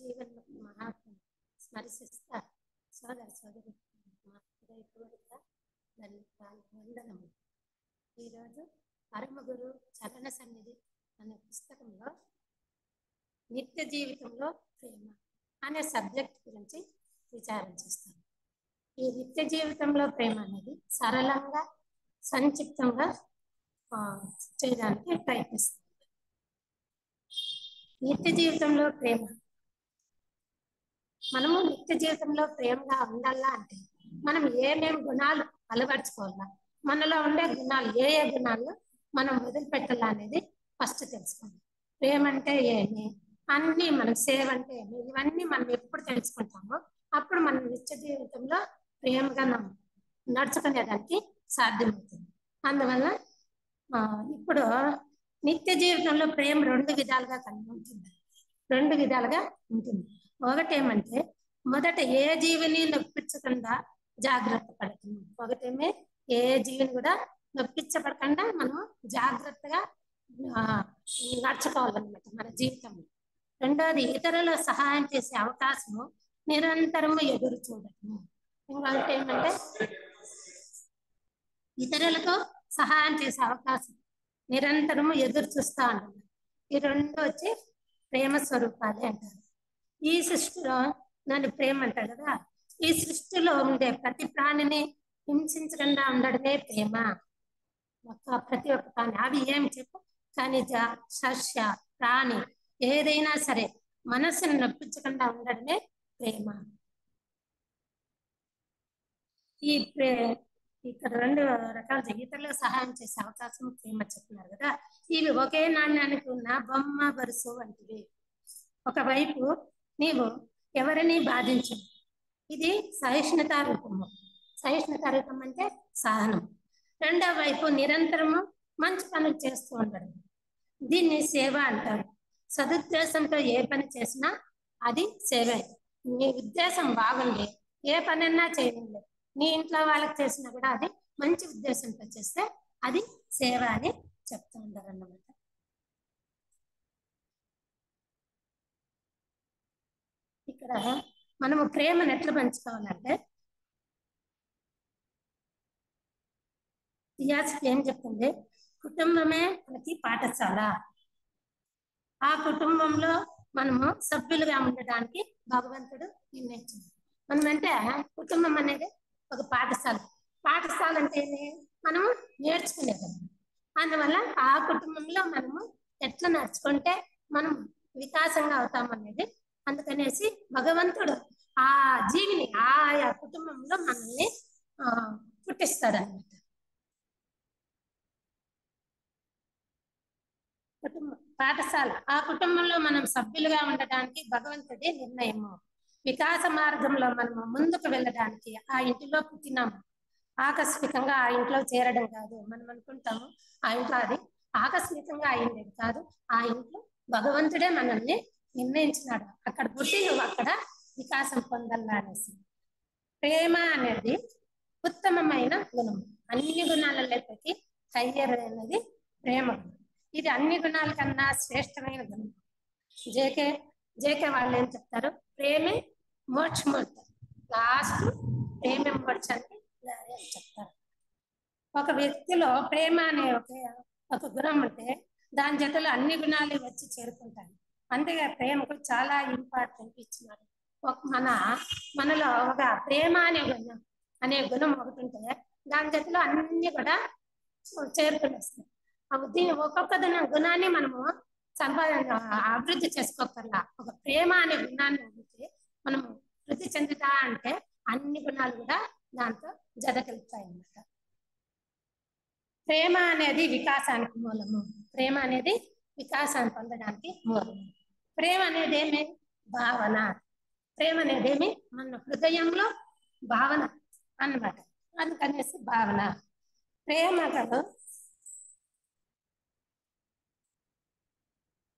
జీవన్ మహాత్మ స్మరిస్తా సోదర సోదరి హృదయపూర్వక వందనము. ఈరోజు పరమగురు చరణ సన్నిధి అనే పుస్తకంలో నిత్య జీవితంలో ప్రేమ అనే సబ్జెక్ట్ గురించి విచారం చేస్తాను. ఈ నిత్య జీవితంలో ప్రేమ అనేది సరళంగా సంక్షిప్తంగా చేయడానికి ప్రయత్నిస్తుంది. నిత్య జీవితంలో ప్రేమ, మనము నిత్య జీవితంలో ప్రేమగా ఉండాలా అంటే మనం ఏమేమి గుణాలు అలవర్చుకోవాలా, మనలో ఉండే గుణాలు ఏ గుణాలు మనం వదిలిపెట్టాలా అనేది ఫస్ట్ తెలుసుకోవాలి. ప్రేమ అంటే ఏమి, అన్ని మనం సేవ అంటే ఏమి, ఇవన్నీ మనం ఎప్పుడు తెలుసుకుంటామో అప్పుడు మనం నిత్య జీవితంలో ప్రేమగా నడుచుకునేదానికి సాధ్యమవుతుంది. అందువల్ల ఇప్పుడు నిత్య జీవితంలో ప్రేమ రెండు విధాలుగా ఉంటుంది. ఒకటేమంటే మొదట ఏ జీవిని నొప్పించకుండా జాగ్రత్త పడుతుంది. ఒకటేమే ఏ జీవిని కూడా నొప్పించబడకుండా మనము జాగ్రత్తగా నడుచుకోవాలన్నమాట మన జీవితంలో. రెండోది ఇతరుల సహాయం చేసే అవకాశము నిరంతరము ఎదురు చూడటము. ఇంకొకటి ఏమంటే ఇతరులకు సహాయం చేసే అవకాశం నిరంతరము ఎదురు చూస్తూ ఉంటాం. ఈ రెండు వచ్చి ప్రేమ స్వరూపాలే అంటారు. ఈ సృష్టిలో నన్ను ప్రేమ అంటారు కదా, ఈ సృష్టిలో ఉండే ప్రతి ప్రాణిని హింసించకుండా ఉండడమే ప్రేమ. ప్రతి ఒక్క ప్రాణి, అవి ఏమి చెప్పు, ఖనిజ సస్య ప్రాణి ఏదైనా సరే మనసును నొప్పించకుండా ఉండడమే ప్రేమ. ఇక్కడ రెండు రకాల ఇతరులకు సహాయం చేసే అవకాశం ప్రేమ చెప్తున్నారు కదా. ఇవి ఒకే నాణ్యానికి ఉన్న బొమ్మ బరుసు వంటివి. ఒకవైపు నీవు ఎవరిని బాధించు, ఇది సహిష్ణుతా రూపము. సహిష్ణుతా రూపం అంటే సహనం. రెండవ వైపు నిరంతరము మంచి పనులు చేస్తూ ఉండడం, దీన్ని సేవ అంటారు. సదుద్దేశంతో ఏ పని చేసినా అది సేవే. నీ ఉద్దేశం బాగుంది, ఏ పనన్నా చేయండి, నీ ఇంట్లో వాళ్ళకి చేసినా కూడా అది మంచి ఉద్దేశంతో చేస్తే అది సేవ అని చెప్తూ ఉంటారు అన్నమాట. ఇక్కడ మనము ప్రేమను ఎట్లా పంచుకోవాలంటే, ఇయాస్కి ఏం చెప్తుంది, కుటుంబమే మనకి పాఠశాల. ఆ కుటుంబంలో మనము సభ్యులుగా ఉండడానికి భగవంతుడు నిర్ణయించింది. మనం అంటే కుటుంబం అనేది ఒక పాఠశాల. పాఠశాల అంటే మనము నేర్చుకునేది. అందువల్ల ఆ కుటుంబంలో మనము ఎట్లా నడుచుకుంటే మనం వికాసంగా అవుతామనేది, అందుకనేసి భగవంతుడు ఆ జీవిని ఆయా కుటుంబంలో మనల్ని పుట్టిస్తాడన్నమాట. కుటుంబం పాఠశాల, ఆ కుటుంబంలో మనం సభ్యులుగా ఉండడానికి భగవంతుడి నిర్ణయము. వికాస మార్గంలో మనము ముందుకు వెళ్ళడానికి ఆ ఇంటిలో పుట్టినాము. ఆకస్మికంగా ఆ ఇంట్లో చేరడం కాదు. మనం అనుకుంటాము ఆ ఇంట్లో అది ఆకస్మికంగా అయిండేది కాదు. ఆ ఇంట్లో భగవంతుడే మనల్ని నిర్ణయించినాడు, అక్కడ పుట్టి నువ్వు అక్కడ వికాసం పొందాలా అనేసి. ప్రేమ అనేది ఉత్తమమైన గుణం. అన్ని గుణాలలోకి హయ్యర్ అనేది ప్రేమ. ఇది అన్ని గుణాల కన్నా శ్రేష్టమైన గుణం. జేకే వాళ్ళు ఏం చెప్తారు, ప్రేమే మోక్షం అంటారు. లాస్ట్ ప్రేమే మోక్షాన్ని చెప్తారు. ఒక వ్యక్తిలో ప్రేమ అనే ఒక గుణం ఉంటే దాని జతలో అన్ని గుణాలు వచ్చి చేరుకుంటాయి. అంతేగా ప్రేమకు చాలా ఇంపార్టెంట్ ఇచ్చినారు. మనలో ఒక ప్రేమ అనే గుణం ఒకటి ఉంటే దాని జతలో అన్ని కూడా చేరుకుని వస్తాయి. దీని ఒక్కొక్క గుణాన్ని మనము అభివృద్ధి చేసుకోకర్లా. ఒక ప్రేమ అనే గుణాన్ని అభివృద్ధి మనము వృద్ధి చెందుతా అంటే అన్ని గుణాలు కూడా దాంతో జత కలుపుతాయి అన్నమాట. ప్రేమ అనేది వికాసానికి మూలము. ప్రేమ అనేది వికాసాన్ని పొందడానికి మూలము. ప్రేమ అనేది ఏమి భావన. ప్రేమ అనేది ఏమి మన హృదయంలో భావన అన్నమాట. అందుకనేసి భావన. ప్రేమతో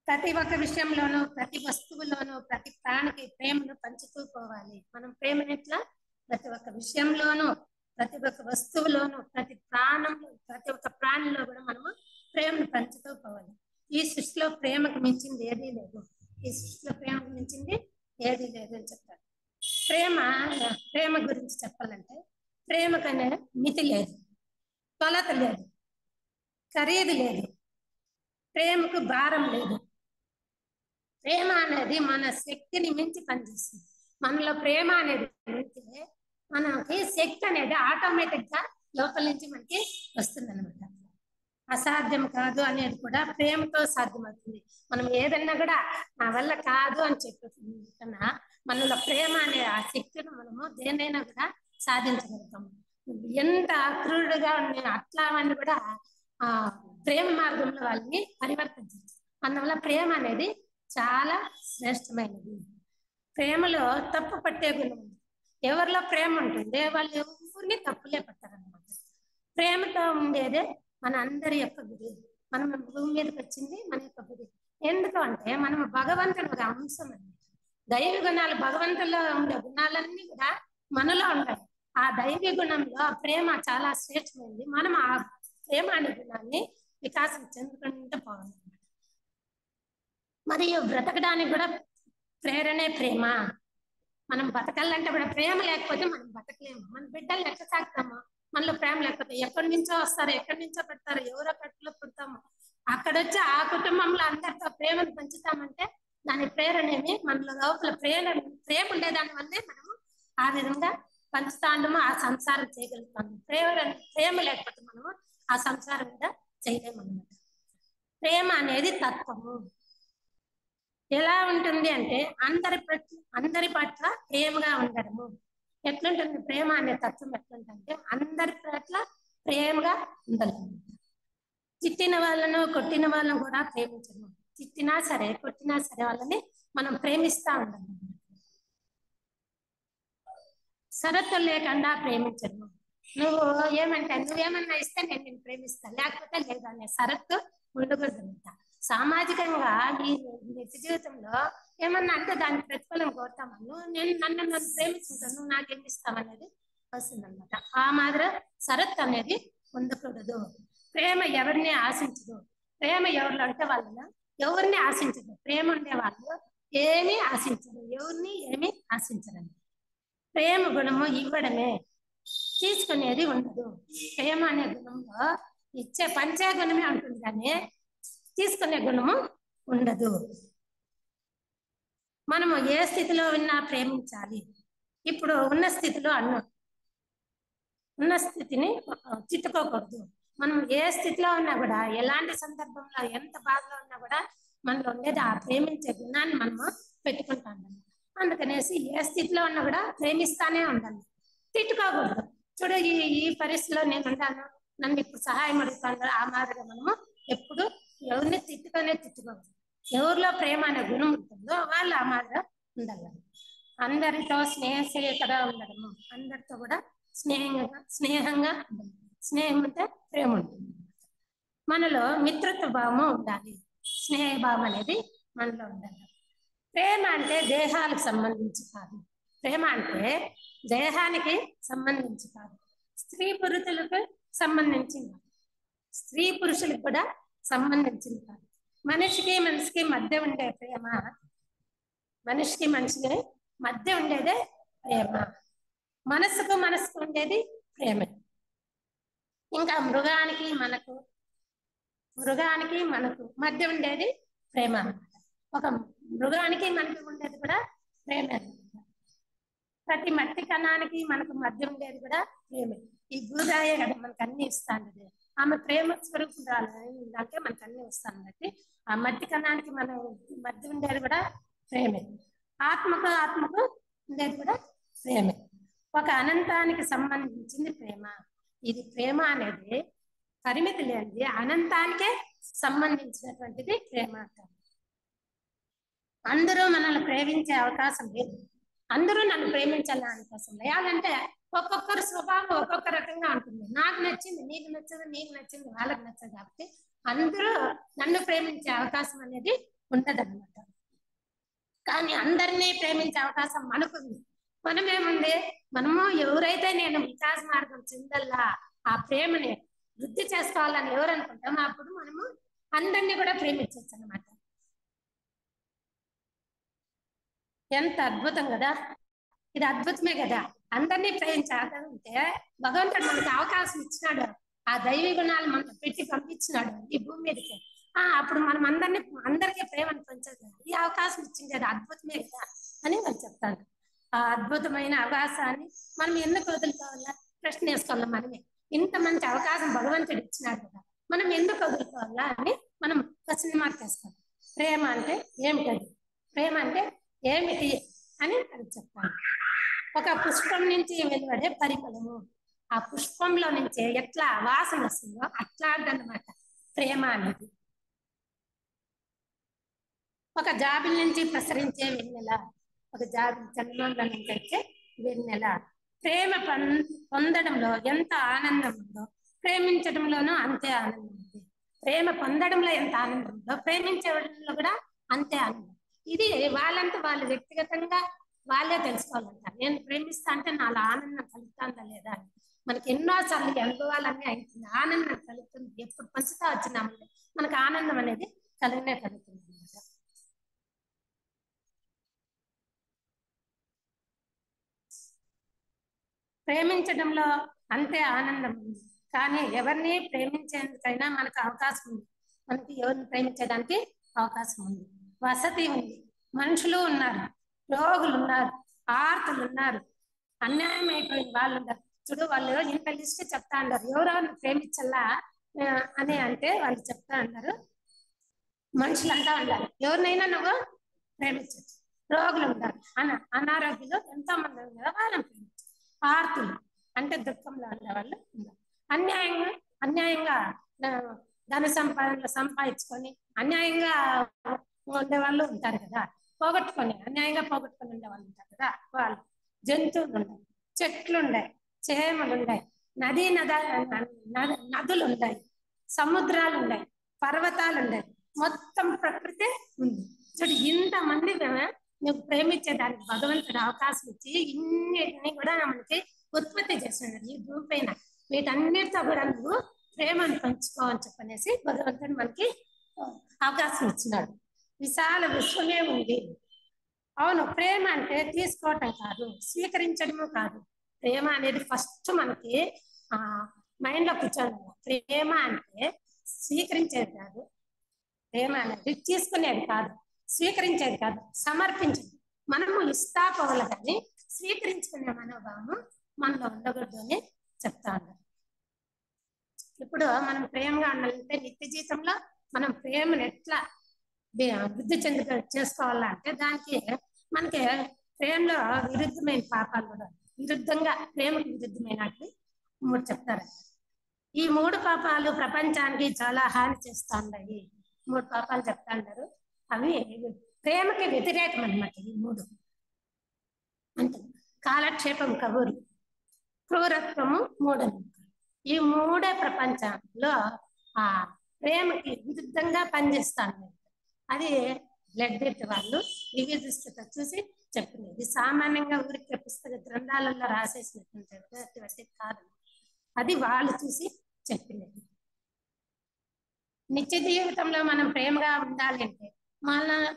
ప్రతి ఒక్క విషయంలోనూ, ప్రతి వస్తువులోనూ, ప్రతి ప్రాణికి ప్రేమను పంచుతూ పోవాలి. మనం ప్రేమను ఎట్లా ప్రతి ఒక్క విషయంలోనూ, ప్రతి ఒక్క వస్తువులోనూ, ప్రతి ప్రాణంలో, ప్రతి ఒక్క ప్రాణిలో కూడా మనము ప్రేమను పంచుతూ పోవాలి. ఈ సృష్టిలో ప్రేమకు మించింది ఏదీ లేదు. ఈ సృష్టిలో ప్రేమకు మించింది ఏదీ లేదు అని చెప్తారు. ప్రేమ గురించి చెప్పాలంటే ప్రేమకనే మితి లేదు, కొలత లేదు, ఖరీదు లేదు, ప్రేమకు భారం లేదు. ప్రేమ అనేది మన శక్తిని మించి పనిచేస్తుంది. మనలో ప్రేమ అనేది ఉంటే మనకి శక్తి అనేది ఆటోమేటిక్ గా లోపల నుంచి మనకి వస్తుంది అనమాట. అసాధ్యం కాదు అనేది కూడా ప్రేమతో సాధ్యమవుతుంది. మనం ఏదన్నా కూడా నా వల్ల కాదు అని కన్నా మనలో ప్రేమ అనే ఆ శక్తిని మనము దేనైనా కూడా సాధించగలుగుతాము. ఎంత అక్రూరుడుగా ఉన్న అట్లా అని కూడా ఆ ప్రేమ మార్గంలో వాళ్ళని పరివర్తించవచ్చు. అందువల్ల ప్రేమ అనేది చాలా శ్రేష్టమైనది. ప్రేమలో తప్పు పట్టే గుణం ఉంది. ఎవరిలో ప్రేమ ఉంటుంది వాళ్ళు ఎవరిని తప్పులే పట్టారనమాట. ప్రేమతో ఉండేదే మన అందరి యొక్క గురి. మనం భూమి మీదకి వచ్చింది మన యొక్క గురి. ఎందుకు అంటే మనం భగవంతుని ఒక అంశం అండి. దైవ గుణాలు భగవంతుల్లో ఉండే గుణాలన్నీ కూడా మనలో ఉంటాయి. ఆ దైవ గుణంలో ప్రేమ చాలా శ్రేష్టమైంది. మనం ఆ ప్రేమ అనే గుణాన్ని వికాసం చెందుకుంటూ పోవాలి. మరియు బ్రతకడానికి కూడా ప్రేరణే ప్రేమ. మనం బతకాలంటే కూడా ప్రేమ లేకపోతే మనం బతకలేము. మన బిడ్డలు ఎట్లా సాగుతామో మనలో ప్రేమ లేకపోతే ఎక్కడి నుంచో వస్తారు, ఎక్కడి నుంచో పెడతారు, ఎవరో కట్టులో పుడతాము. అక్కడ వచ్చి ఆ కుటుంబంలో అందరితో ప్రేమను పంచుతామంటే దాని ప్రేరణేమి మనలో లోపల ప్రేమ ఉండేదాని వల్లే మనము ఆ విధంగా పంచుతాము, ఆ సంసారం చేయగలుగుతాము. ప్రేమ లేకపోతే మనము ఆ సంసారం మీద చేయలేము అన్నమాట. ప్రేమ అనేది తత్వము. ఎలా ఉంటుంది అంటే అందరి పట్ల ప్రేమగా ఉండడము. ఎట్లుంటుంది ప్రేమ అనే తత్వం? ఎట్లుంటుందంటే అందరి పట్ల ప్రేమగా ఉండాలి. తిట్టిన వాళ్ళను కొట్టిన వాళ్ళను కూడా ప్రేమించము. తిట్టినా సరే కొట్టినా సరే వాళ్ళని మనం ప్రేమిస్తా ఉండాలి. షరతు లేకుండా ప్రేమించము. నువ్వేమన్నా ఇస్తే నేను నిన్ను ప్రేమిస్తాను, లేకపోతే లేదు అనే షరతు ఉండకూడదంట. సామాజికంగా ఈ నిత్య జీవితంలో ఏమన్నా అంటే దానికి ప్రతిఫలం కోరుతామను. నన్ను ప్రేమించుకుంటాను, నువ్వు నాకేం ఇస్తామనేది వస్తుందన్నమాట. ఆ మాదిరి షరత్ అనేది ఉండకూడదు. ప్రేమ ఎవరిని ఆశించదు. ప్రేమ ఎవరిలో అంటే వాళ్ళను ఎవరిని ఆశించదు. ప్రేమ ఉండే వాళ్ళు ఏమీ ఆశించరు, ఎవరిని ఏమీ ఆశించరండి. ప్రేమ గుణము ఇవ్వడమే, తీసుకునేది ఉండదు. ప్రేమ అనే గుణంలో పంచే గుణమే ఉంటుంది కానీ తీసుకునే గుణము ఉండదు. మనము ఏ స్థితిలో ఉన్నా ప్రేమించాలి. ఇప్పుడు ఉన్న స్థితిలో ఉన్న స్థితిని తిట్టుకోకూడదు. మనం ఏ స్థితిలో ఉన్నా కూడా, ఎలాంటి సందర్భంలో, ఎంత బాధలో ఉన్నా కూడా మనలో ఉండేది ఆ ప్రేమించే గుణాన్ని మనము పెట్టుకుంటాం. అందుకనేసి ఏ స్థితిలో ఉన్నా కూడా ప్రేమిస్తానే ఉండాలి, తిట్టుకోకూడదు. చూడు ఈ పరిస్థితిలో నేను ఉంటాను, నన్ను ఇప్పుడు సహాయం అడుగుతాను, ఆ మాదిరిగా మనము ఎప్పుడు ఎవరిని తిట్టుకోకూడదు. ఎవరిలో ప్రేమ అనే గుణం ఉంటుందో వాళ్ళు ఆ మాదిరిగా ఉండాలి. అందరితో స్నేహంగా ఉండడము, అందరితో కూడా స్నేహంగా ఉండాలి. స్నేహం అంటే ప్రేమ ఉంటుంది. మనలో మిత్రత్వ భావము ఉండాలి, స్నేహభావం అనేది మనలో ఉండాలి. ప్రేమ అంటే దేహాలకు సంబంధించి కాదు. ప్రేమ అంటే దేహానికి సంబంధించి కాదు, స్త్రీ పురుషులకు సంబంధించింది, స్త్రీ పురుషులకు కూడా సంబంధించింది కాదు. మనిషికి మనిషికి మధ్య ఉండే ప్రేమ, మనిషికి మనిషికి మధ్య ఉండేదే ప్రేమ. మనసుకు ఉండేది ప్రేమ. ఇంకా మృగానికి మనకు మధ్య ఉండేది ప్రేమ. ఒక మృగానికి మనకు ఉండేది కూడా ప్రేమే. ప్రతి మట్టి కణానికి మనకు మధ్య ఉండేది కూడా ప్రేమే. ఈ భూదాయే కదా మనకు అన్ని ఇస్తాండది. ఆమె ప్రేమ స్వరూపురాలు అంటే మనకు అన్ని వస్తాను బట్టి ఆ మట్టి కణానికి మన మధ్య ఉండేది కూడా ప్రేమే. ఆత్మకు ఉండేది కూడా ప్రేమే. ఒక అనంతానికి సంబంధించింది ప్రేమ. ఇది ప్రేమ అనేది పరిమితి లేనిది, అనంతానికే సంబంధించినటువంటిది ప్రేమ అంటారు. అందరూ మనల్ని ప్రేమించే అవకాశం లేదు, అందరూ నన్ను ప్రేమించాలనే అవకాశం లేదు. అంటే ఒక్కొక్కరి స్వభావం ఒక్కొక్క రకంగా ఉంటుంది. నాకు నచ్చింది నీకు నచ్చదు, నీకు నచ్చింది వాళ్ళకి నచ్చదు. కాబట్టి అందరూ నన్ను ప్రేమించే అవకాశం అనేది ఉంటదన్నమాట. కానీ అందరినీ ప్రేమించే అవకాశం మనకుంది. మనమేముంది, మనము ఎవరైతే నేను వికాస మార్గం చెందల్లా ఆ ప్రేమని వృద్ధి చేసుకోవాలని ఎవరు అనుకుంటామో అప్పుడు మనము అందరినీ కూడా ప్రేమించవచ్చు అన్నమాట. ఎంత అద్భుతం కదా, ఇది అద్భుతమే కదా. అందరినీ ప్రేమించాలంటే భగవంతుడు మనకి అవకాశం ఇచ్చినాడు, ఆ దైవీ గుణాలు మనకు పెట్టి పంపించినాడు ఈ భూమి మీదకి. అప్పుడు మనం అందరికీ ప్రేమను పంచదు, ఈ అవకాశం ఇచ్చింది అది అద్భుతమే కదా అని నేను చెప్తాను. ఆ అద్భుతమైన అవకాశాన్ని మనం ఎందుకు వదులుకోవాలా ప్రశ్న వేసుకోవాలా. మనమే ఇంత మంచి అవకాశం భగవంతుడు ఇచ్చినాడు కదా, మనం ఎందుకు వదులుకోవాలా అని మనం క్వశ్చన్ మార్క్ వేసుకోవాలి. ప్రేమ అంటే ఏమిటది, ప్రేమ అంటే ఏమిటి అని అది చెప్తాను. ఒక పుష్పం నుంచి వెలువడే పరిమళము, ఆ పుష్పంలో నుంచి ఎట్లా వాసన వస్తుందో అట్లాంటన్నమాట ప్రేమ అనేది. ఒక జాబిల్ నుంచి ప్రసరించే వెన్నెల, ఒక జాబిల్ చంద్రంలో నుంచి వచ్చే వెన్నెల. ప్రేమ పొందడంలో ఎంత ఆనందం ఉందో ప్రేమించడంలోనూ అంతే ఆనందం ఉంది. ప్రేమ పొందడంలో ఎంత ఆనందం ఉందో ప్రేమించడంలో కూడా అంతే ఆనందం. ఇది వాళ్ళంతా వాళ్ళు వ్యక్తిగతంగా వాళ్ళే తెలుసుకోవాలంట. నేను ప్రేమిస్తా అంటే నాలో ఆనందం కలుగుతుందా లేదా అని. మనకి ఎన్నోసార్లు అనుభవాలన్నీ అవుతుంది, ఆనందం కలుగుతుంది. ఎప్పుడు పంచుతా వచ్చినామంటే మనకు ఆనందం అనేది కలుగుతుంది అనమాట. ప్రేమించడంలో అంతే ఆనందం ఉంది, కానీ ఎవరిని ప్రేమించేందుకైనా మనకు అవకాశం ఉంది. మనకి ఎవరిని ప్రేమించడానికి అవకాశం ఉంది. వసతి ఉంది, మనుషులు ఉన్నారు, రోగులు ఉన్నారు, ఆర్తులు ఉన్నారు, అన్యాయం అయిపోయిన వాళ్ళు ఉన్నారు. చూడు వాళ్ళు ఇంత లిస్ట్ చెప్తా అన్నారు, ఎవరెవరిని ప్రేమించల్లా అని అంటే వాళ్ళు చెప్తా అన్నారు. మనుషులంతా ఉండాలి, ఎవరినైనా నువ్వు ప్రేమించవచ్చు. రోగులు ఉండాలి, అనారోగ్యులు ఎంతో మంది ఉన్నారు, వాళ్ళని ప్రేమించు. ఆర్తులు అంటే దుఃఖంలో ఉండే వాళ్ళు ఉన్నారు. అన్యాయంగా ధన సంపాదనలు సంపాదించుకొని అన్యాయంగా ఉండే వాళ్ళు ఉంటారు కదా, అన్యాయంగా పోగొట్టుకొని ఉండే వాళ్ళు ఉంటారు కదా వాళ్ళు. జంతువులు ఉన్నాయి, చెట్లు ఉన్నాయి, చేమలు ఉన్నాయి, నదులు ఉన్నాయి, సముద్రాలు ఉన్నాయి, పర్వతాలు ఉన్నాయి, మొత్తం ప్రకృతి ఉంది. చూడు ఇంతమంది నువ్వు ప్రేమించేదానికి భగవంతుడు అవకాశం ఇచ్చి ఇన్నిటిని కూడా మనకి ఉత్పత్తి చేస్తున్నాడు ఈ భూమి పైన. వీటన్నిటితో కూడా నువ్వు ప్రేమను పంచుకోవని చెప్పనేసి భగవంతుడు మనకి అవకాశం ఇచ్చినాడు. విశాల విశ్వమే ఉంది. అవును, ప్రేమ అంటే తీసుకోవటం కాదు, స్వీకరించడము కాదు. ప్రేమ అనేది ఫస్ట్ మనకి మైండ్ లో కూర్చొని, ప్రేమ అంటే స్వీకరించేది కాదు, ప్రేమ అనేది తీసుకునేది కాదు, స్వీకరించేది కాదు, సమర్పించేది. మనము ఇస్తా పోవాలి కానీ స్వీకరించుకునే మనోభావము మనలో ఉండకూడదు అని చెప్తా ఉన్నారు. ఇప్పుడు మనం ప్రేమగా ఉండాలంటే నిత్య జీవితంలో మనం ప్రేమను ఎట్లా వృద్ధి చేసుకోవాలంటే దానికి మనకి ప్రేమలో విరుద్ధమైన పాపాలు కూడా, విరుద్ధంగా ప్రేమకు విరుద్ధమైనట్లు 3 చెప్తారు. ఈ 3 పాపాలు ప్రపంచానికి చాలా హాని చేస్తా ఉన్నాయి. 3 పాపాలు చెప్తా ఉన్నారు, అవి ప్రేమకి వ్యతిరేకం అనమాట. ఈ 3 అంటే కాలక్షేపం, కబుర్లు, క్రూరత్వము, మూఢనమ్మకం. ఈ 3 ప్రపంచంలో ఆ ప్రేమకి విరుద్ధంగా పనిచేస్తాను. అది బ్లడ్ వాళ్ళు వివిధిస్తూ చూసి చెప్పింది. సామాన్యంగా ఊరికి పుస్తక గ్రంథాలలో రాసేసినటువంటి కాదు, అది వాళ్ళు చూసి చెప్పింది. నిత్య జీవితంలో మనం ప్రేమగా ఉండాలి అంటే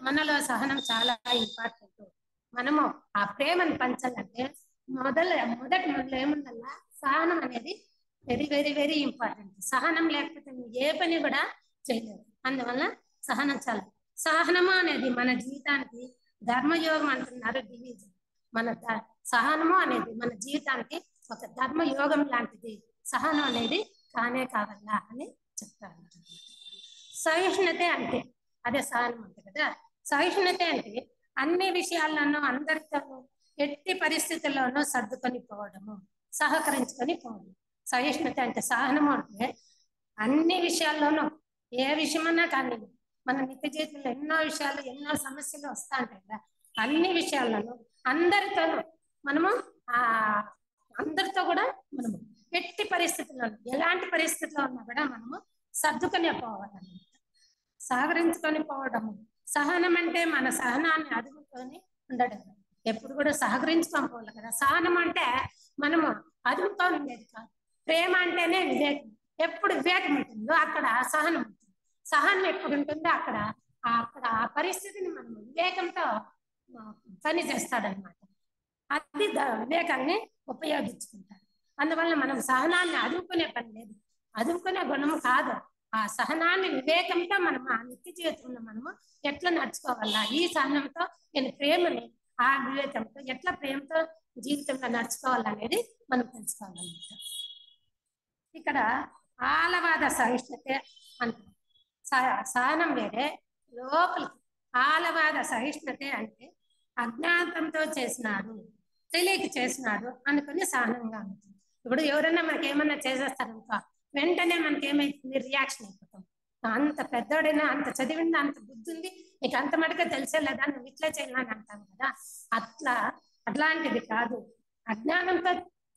మనలో సహనం చాలా ఇంపార్టెంట్. మనము ఆ ప్రేమను పంచాలంటే మొదటి మనలో ఏముందల్లా సహనం అనేది వెరీ వెరీ వెరీ ఇంపార్టెంట్. సహనం లేకపోతే ఏ పని కూడా చేయలేదు. అందువల్ల సహనం చాలా. సహనము అనేది మన జీవితానికి ధర్మయోగం అంటున్నారు డివిజన్. మన సహనము అనేది మన జీవితానికి ఒక ధర్మయోగం లాంటిది. సహనం అనేది కానే కావాలా అని చెప్తారు. సహిష్ణుత అంటే అదే సహనం అంటే కదా. సహిష్ణుత అంటే అన్ని విషయాల్లోనూ అందరితోనూ ఎట్టి పరిస్థితుల్లోనూ సర్దుకొని పోవడము, సహకరించుకొని పోవడం. సహిష్ణుత అంటే సహనము అంటే అన్ని విషయాల్లోనూ ఏ విషయమన్నా కానీ మన నిత్య జీవితంలో ఎన్నో విషయాలు ఎన్నో సమస్యలు వస్తా ఉంటాయి కదా, అన్ని విషయాల్లోనూ అందరితోనూ మనము అందరితో కూడా మనము ఎట్టి పరిస్థితుల్లో ఎలాంటి పరిస్థితుల్లో ఉన్నా కూడా మనము సర్దుకునే పోవాలన్నమాట. సహకరించుకొని పోవడము. సహనం అంటే మన సహనాన్ని అదుపుకొని ఉండడం. ఎప్పుడు కూడా సహకరించుకొని పోవాలి కదా. సహనం అంటే మనము అదుపుకొని ఉండేది కాదు. ప్రేమ అంటేనే వివేకం. ఎప్పుడు వివేకం ఉంటుందో అక్కడ సహనం ఉంటుంది. సహనం ఎప్పుడు ఉంటుందో అక్కడ ఆ పరిస్థితిని మనం వివేకంతో పని చేస్తాడనమాట. అది వివేకాన్ని ఉపయోగించుకుంటారు. అందువల్ల మనం సహనాన్ని అదుపుకునే పని లేదు. అదుపుకునే గుణము కాదు. ఆ సహనాన్ని వివేకంతో మనం ఆ నిత్య జీవితంలో మనము ఎట్లా నడుచుకోవాలా, ఈ సహనంతో నేను ప్రేమని ఆ వివేకంతో ఎట్లా ప్రేమతో జీవితంలో నడుచుకోవాలనేది మనం తెలుసుకోవాలన్నమాట. ఇక్కడ ఆలవాద సహిష్ణుతే అంటారు. సహనం వేరే, లోపలికి ఆలవాద సహిష్ణుతే అంటే అజ్ఞాతంతో చేసినాడు, తెలియక చేసినాడు అనుకుని సహనంగా ఉంటుంది. ఇప్పుడు ఎవరైనా మనకి ఏమన్నా చేసేస్తారనుకో వెంటనే మనకి ఏమైతుంది, రియాక్షన్ అయిపోతాం. అంత పెద్దోడైనా, అంత చదివిందా, అంత బుద్ధి ఉంది, నీకు అంత మటుగా తెలిసే లేదా, నువ్వు ఇట్లా చేయాలని అంటాం కదా. అట్లాంటిది కాదు. అజ్ఞానంతో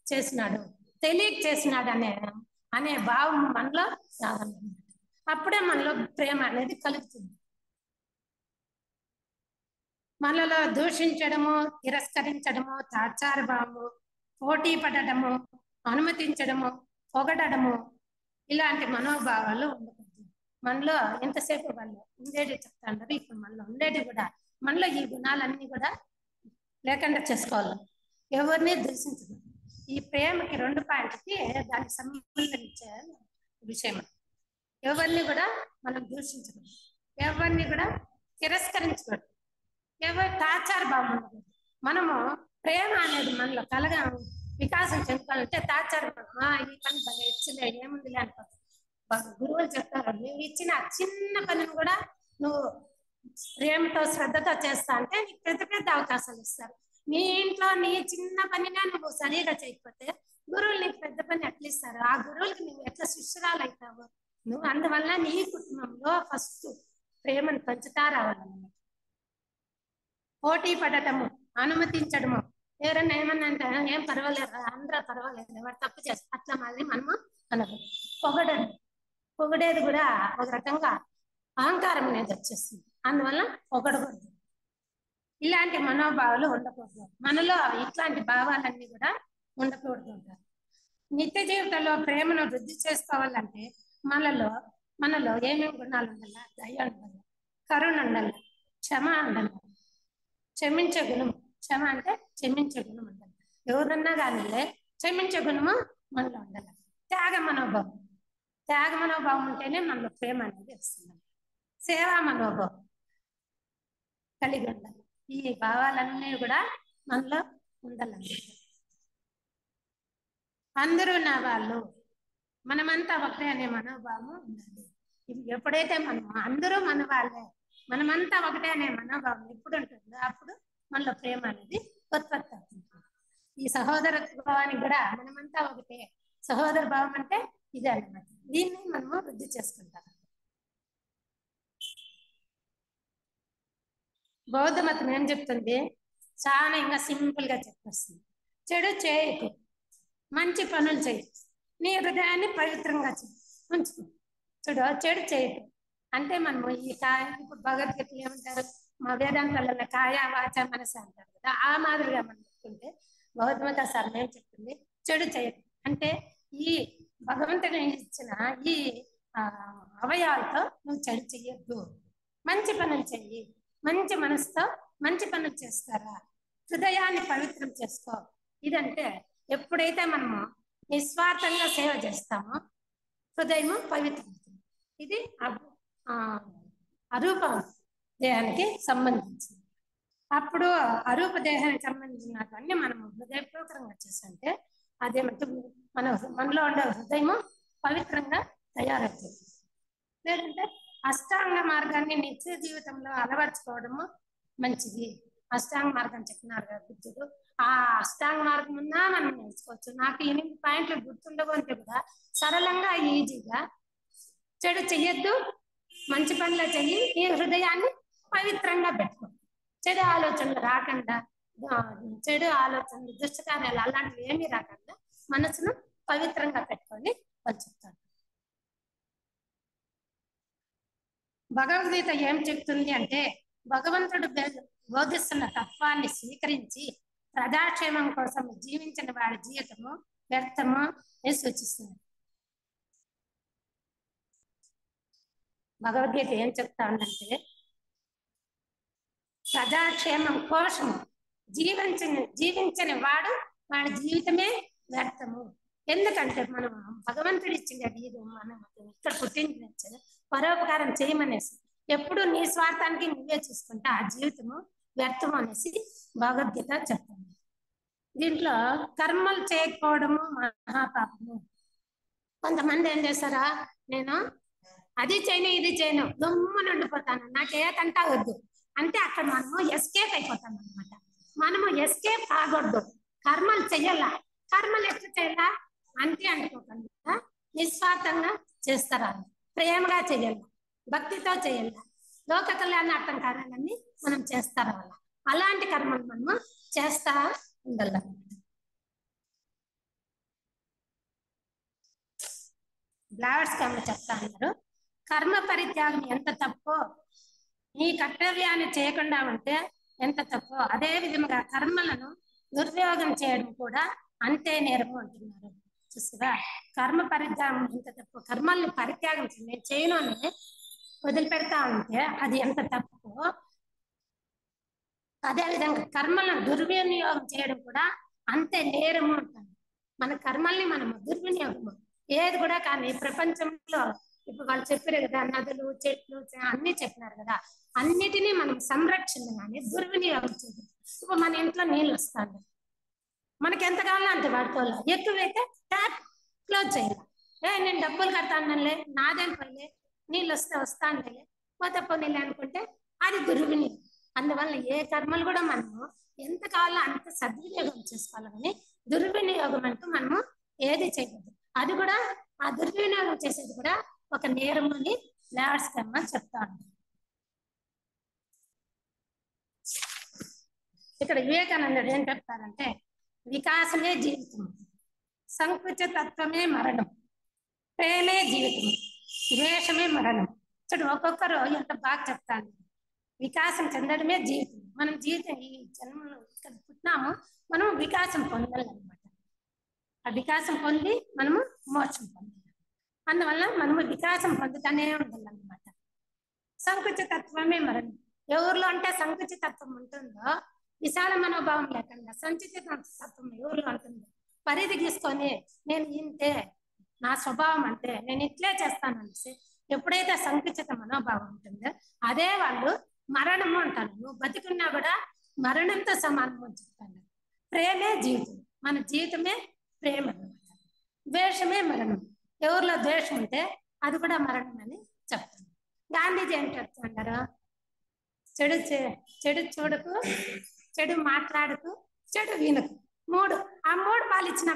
చేసినాడు, తెలియక చేసినాడు అనే భావం మనలో రావాలన్నమాట. అప్పుడే మనలో ప్రేమ అనేది కలుగుతుంది. మనలో దూషించడము, తిరస్కరించడము, తాచార భావము, పోటీ పడటము, అనుమతించడము, పొగడము, ఇలాంటి మనోభావాలు ఉండకూడదు. మనలో ఎంతసేపు వాళ్ళు ఉండేది చెప్తాంటారు. ఇప్పుడు మనలో ఉండేది కూడా మనలో ఈ గుణాలన్నీ కూడా లేకుండా చేసుకోవాలి. ఎవరిని దూషించదు. ఈ ప్రేమకి 2 పాయింట్కి దానికి సంబంధించే విషయం. ఎవరిని కూడా మనం దూషించకూడదు, ఎవరిని కూడా తిరస్కరించకూడదు, ఎవరి తాచార భావం ఉండకూడదు. మనము ప్రేమ అనేది మనలో కలగా వికాసం చెందుకోవాలంటే తాచార భావం, ఈ పని భలే ఇచ్చిందే, ఏముందిలే అనుకోవచ్చు. గురువులు చెప్తారు, నువ్వు ఇచ్చిన చిన్న పనిని కూడా నువ్వు ప్రేమతో శ్రద్ధతో చేస్తా అంటే నీకు పెద్ద పెద్ద అవకాశాలు ఇస్తారు. నీ ఇంట్లో నీ చిన్న పనిగా నువ్వు సరిగా చేయకపోతే గురువులు నీకు పెద్ద పని ఎట్లా ఇస్తారు? ఆ గురువులకి నువ్వు ఎట్లా శిష్యురాలు అవుతావు? నువ్వు అందువల్ల నీ కుటుంబంలో ఫస్ట్ ప్రేమను పంచుతా రావాలన్నమాట. పోటీ పడటము, అనుమతించడము, ఎవరైనా ఏమన్నా అంటే ఏం పర్వాలేదు, అందరూ పర్వాలేదు, ఎవరు తప్పు చేస్తారు అట్లా మాదిరి మనము అనదు. పొగడేది కూడా ఒక రకంగా అహంకారం అనేది వచ్చేస్తుంది. అందువల్ల పొగడకూడదు. ఇలాంటి మనోభావాలు ఉండకూడదు. మనలో ఇట్లాంటి భావాలన్నీ కూడా ఉండకూడదు అంటారు. నిత్య జీవితంలో ప్రేమను వృద్ధి చేసుకోవాలంటే మనలో ఏమేమి గుణాలు ఉండాలి? దయ ఉండాలి, కరుణ ఉండాలి, క్షమ ఉండాలి, క్షమించే గుణం. క్షమ అంటే క్షమించే గుణం ఉండాలి. ఎవరన్నా కానీ క్షమించే గుణము మనలో ఉండాలి. త్యాగ మనోభావం ఉంటేనే మనలో ప్రేమ అనేది వస్తుంది. సేవా మనోభావం కలిగి ఉండాలి. ఈ భావాలన్నీ కూడా మనలో ఉండాలన్నమాట. అందరూ నా వాళ్ళు, మనమంతా ఒకటే అనే మనోభావం ఉండాలి. ఇది ఎప్పుడైతే అందరూ మన వాళ్ళే, మనమంతా ఒకటే అనే మనోభావం ఎప్పుడు ఉంటుందో అప్పుడు మనలో ప్రేమ అనేది ఉత్పత్తి అవుతుంది. ఈ సహోదర భావానికి కూడా మనమంతా ఒకటే, సహోదర భావం అంటే ఇదే అన్నమాట. దీన్ని మనము వృద్ధి చేసుకుంటాం. బౌద్ధ మతం ఏం చెప్తుంది? చాలా ఇంకా సింపుల్ గా చెప్పేస్తుంది. చెడు చేయకు, మంచి పనులు చేయి, నీ హృదయాన్ని పవిత్రంగా ఉంచుకో. చెడు చేయకు అంటే మనము ఇప్పుడు భగవద్గీతలు ఏమంటారు, మా వేదాంతాలలో కాయ వాచ మనసు అంటారు కదా. ఆ మాదిరిగా మనం చెప్పుకుంటే బౌద్ధ మత సార్ ఏం చెప్తుంది? చెడు చేయకు అంటే ఈ భగవంతుడు ఇచ్చిన ఈ అవయవాలతో నువ్వు చెడు చెయ్యొద్దు, మంచి పనులు చెయ్యి. మంచి మనసుతో మంచి పనులు చేస్తారా, హృదయాన్ని పవిత్రం చేసుకో. ఇదంటే ఎప్పుడైతే మనము నిస్వార్థంగా సేవ చేస్తామో హృదయము పవిత్రం. ఇది అరూప దేహానికి సంబంధించింది. అప్పుడు అరూప దేహానికి సంబంధించినవన్నీ మనము హృదయపూర్వకంగా చేస్తుంటే అదేమంటే మనలో ఉండే హృదయము పవిత్రంగా తయారవుతుంది. లేదంటే అష్టాంగ మార్గాన్ని నిత్య జీవితంలో అలవర్చుకోవడము మంచిది. అష్టాంగ మార్గం చెప్పినారు కదా బుద్ధుడు. ఆ అష్టాంగ మార్గం ఉన్నా మనం నేర్చుకోవచ్చు. నాకు 8 పాయింట్లు గుర్తుండవు అంటే కూడా సరళంగా ఈజీగా చెడు చెయ్యొద్దు, మంచి పనులు చెయ్యి, ఈ హృదయాన్ని పవిత్రంగా పెట్టుకో, చెడు ఆలోచనలు రాకుండా చెడు ఆలోచనలు, దుష్టకార్యాలు అలాంటివి ఏమీ రాకుండా మనసును పవిత్రంగా పెట్టుకొని వాళ్ళు చెప్తారు. భగవద్గీత ఏం చెప్తుంది అంటే, భగవంతుడు బోధిస్తున్న తత్వాన్ని స్వీకరించి ప్రజాక్షేమం కోసం జీవించిన వాడి జీవితము వ్యర్థము అని సూచిస్తుంది. భగవద్గీత ఏం చెప్తా ఉందంటే, ప్రజాక్షేమం కోసం జీవించని వాడు వాడి జీవితమే వ్యర్థము. ఎందుకంటే మనం భగవంతుడు ఇచ్చింది ఇది, మనం ఇక్కడ పుట్టించిన పరోపకారం చేయమనేసి, ఎప్పుడు నీ స్వార్థానికి నువ్వే చూసుకుంటే ఆ జీవితము వ్యర్థము అనేసి భగవద్గీత చెప్తుంది. దీంట్లో కర్మలు చేయకపోవడము మహాపాపము. కొంతమంది ఏం చేస్తారా, నేను అది చేయను ఇది చేయను గమ్మున ఉండిపోతాను, నాకు ఏ తంటా వద్దు అంటే అక్కడ మనము ఎస్కేప్ అయిపోతాం అనమాట. మనము ఎస్కేప్ కాకూడదు, కర్మలు చెయ్యాల. కర్మలు ఎట్లా చేయాలా అంటే అనుకోకుండా నిస్వార్థంగా చేస్తారా, ప్రేమగా చేయాల, భక్తితో చేయాల, లోక కళ్యాణార్థం కార్యాలన్నీ మనం చేస్తారా. అలాంటి కర్మలు మనము చేస్తా ఉండాల. బ్లావర్స్ కర్మ చెప్తా అన్నారు, కర్మ పరిత్యాగం ఎంత తప్పో, నీ కర్తవ్యాన్ని చేయకుండా ఉంటే ఎంత తప్పో, అదే విధంగా కర్మలను దుర్వినియోగం చేయడం కూడా అంతే నేరము అంటున్నారు. చూసారా, కర్మ పరిత్యాగం ఎంత తప్పు, కర్మల్ని పరిత్యాగం నేను చేయను అని వదిలిపెడతా ఉంటే అది ఎంత తప్పు, అదేవిధంగా కర్మలను దుర్వినియోగం చేయడం కూడా అంతే నేరము అంటారు. మన కర్మల్ని మనము దుర్వినియోగము ఏది కూడా కానీ ప్రపంచంలో ఇప్పుడు వాళ్ళు చెప్పారు కదా, నదులు చెట్లు అన్ని చెప్పినారు కదా, అన్నిటినీ మనం సంరక్షణ కానీ దుర్వినియోగం చేయదు. ఇప్పుడు మన ఇంట్లో నీళ్ళు వస్తాయి, మనకి ఎంత కావాలో అంత వాడుకోవాలి, ఎక్కువైతే ట్యాప్ క్లోజ్ చేయాలి. నేను డబ్బులు కడతానులే, నాదేం పనిలే, నీళ్ళు వస్తే వస్తానులే, పోతే పోనీలే అనుకుంటే అది దుర్వినియోగం. అందువల్ల ఏ కర్మలు కూడా మనము ఎంత కావాలో అంత సద్వినియోగం చేసుకోవాలి, కానీ దుర్వినియోగం అంటూ మనము ఏది చేయకూడదు. అది కూడా ఆ దుర్వినియోగం చేసేది కూడా ఒక నేరం అని బ్లావర్స్ కర్మ చెప్తా ఉంటారు. ఇక్కడ వివేకానందుడు ఏం చెప్తారంటే, వికాసమే జీవితం, సంకుచ తత్వమే మరణం, ప్రేమే జీవితం, ద్వేషమే మరణం. చూడు ఒక్కొక్కరు ఎంత బాగా చెప్తాను. వికాసం చెందడమే జీవితం. మనం జీవితం ఈ జన్మలో ఇక్కడ పుట్టినాము, మనం వికాసం పొందాలన్నమాట. ఆ వికాసం పొంది మనము మోక్షం పొందాలి. అందువల్ల మనము వికాసం పొందుతూనే ఉండాలన్నమాట. సంకుచ తత్వమే మరణం. ఎవరిలో అంటే సంకుచ తత్వం ఉంటుందో, విశాల మనోభావం లేకుండా సంచిత తత్వం ఎవరిలో ఉంటుందో, పరిధి గీసుకొని నేను ఇంతే, నా స్వభావం అంటే నేను ఇట్లే చేస్తాను అనేసి ఎప్పుడైతే సంకుచిత మనోభావం ఉంటుందో అదే వాళ్ళు మరణము అంటారు. నువ్వు బతికున్నా కూడా మరణంతో సమానం అని చెప్తాను. ప్రేమే జీవితం, మన జీవితమే ప్రేమ అన్నమాట. ద్వేషమే మరణం. ఎవరిలో ద్వేషం ఉంటే అది కూడా మరణం అని చెప్తాను. గాంధీజీ ఏం చెప్తున్నారు, చెడు చూడకు, చెడు మాట్లాడకు, చెడు వినకు, ఆ మూడు పాలిచ్చినా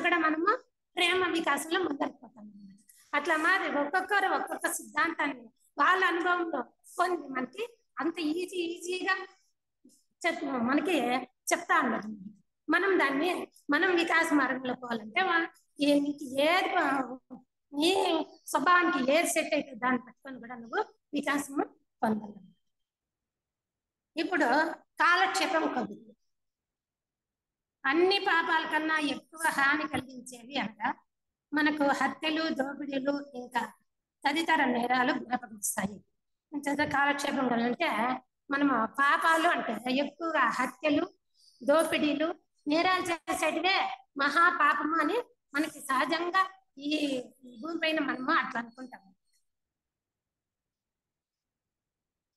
కూడా మనము ప్రేమ వికాసంలో ముందరిపోతాం అన్నమాట. అట్లా మరి ఒక్కొక్కరు ఒక్కొక్క సిద్ధాంతాన్ని వాళ్ళ అనుభవంలో పొంది మనకి అంత ఈజీగా మనకి చెప్తా ఉండదు. మనం వికాస మార్గంలో పోవాలంటే నీకు ఏది నీ స్వభావానికి ఏది సెట్ అయితే దాన్ని పట్టుకొని కూడా నువ్వు వికాసము పొందాలి. ఇప్పుడు కాలక్షేపం కబుర్లు అన్ని పాపాల కన్నా ఎక్కువ హాని కలిగించేవి అనగా మనకు హత్యలు, దోపిడీలు ఇంకా తదితర నేరాలు జ్ఞాపకమిస్తాయి. కాలక్షేపం అంటే మనము పాపాలు అంటే ఎక్కువగా హత్యలు, దోపిడీలు, నేరాలు చేసేటివే మహాపాపము అని మనకి సహజంగా ఈ భూమి పైన మనము అట్లా అనుకుంటాము.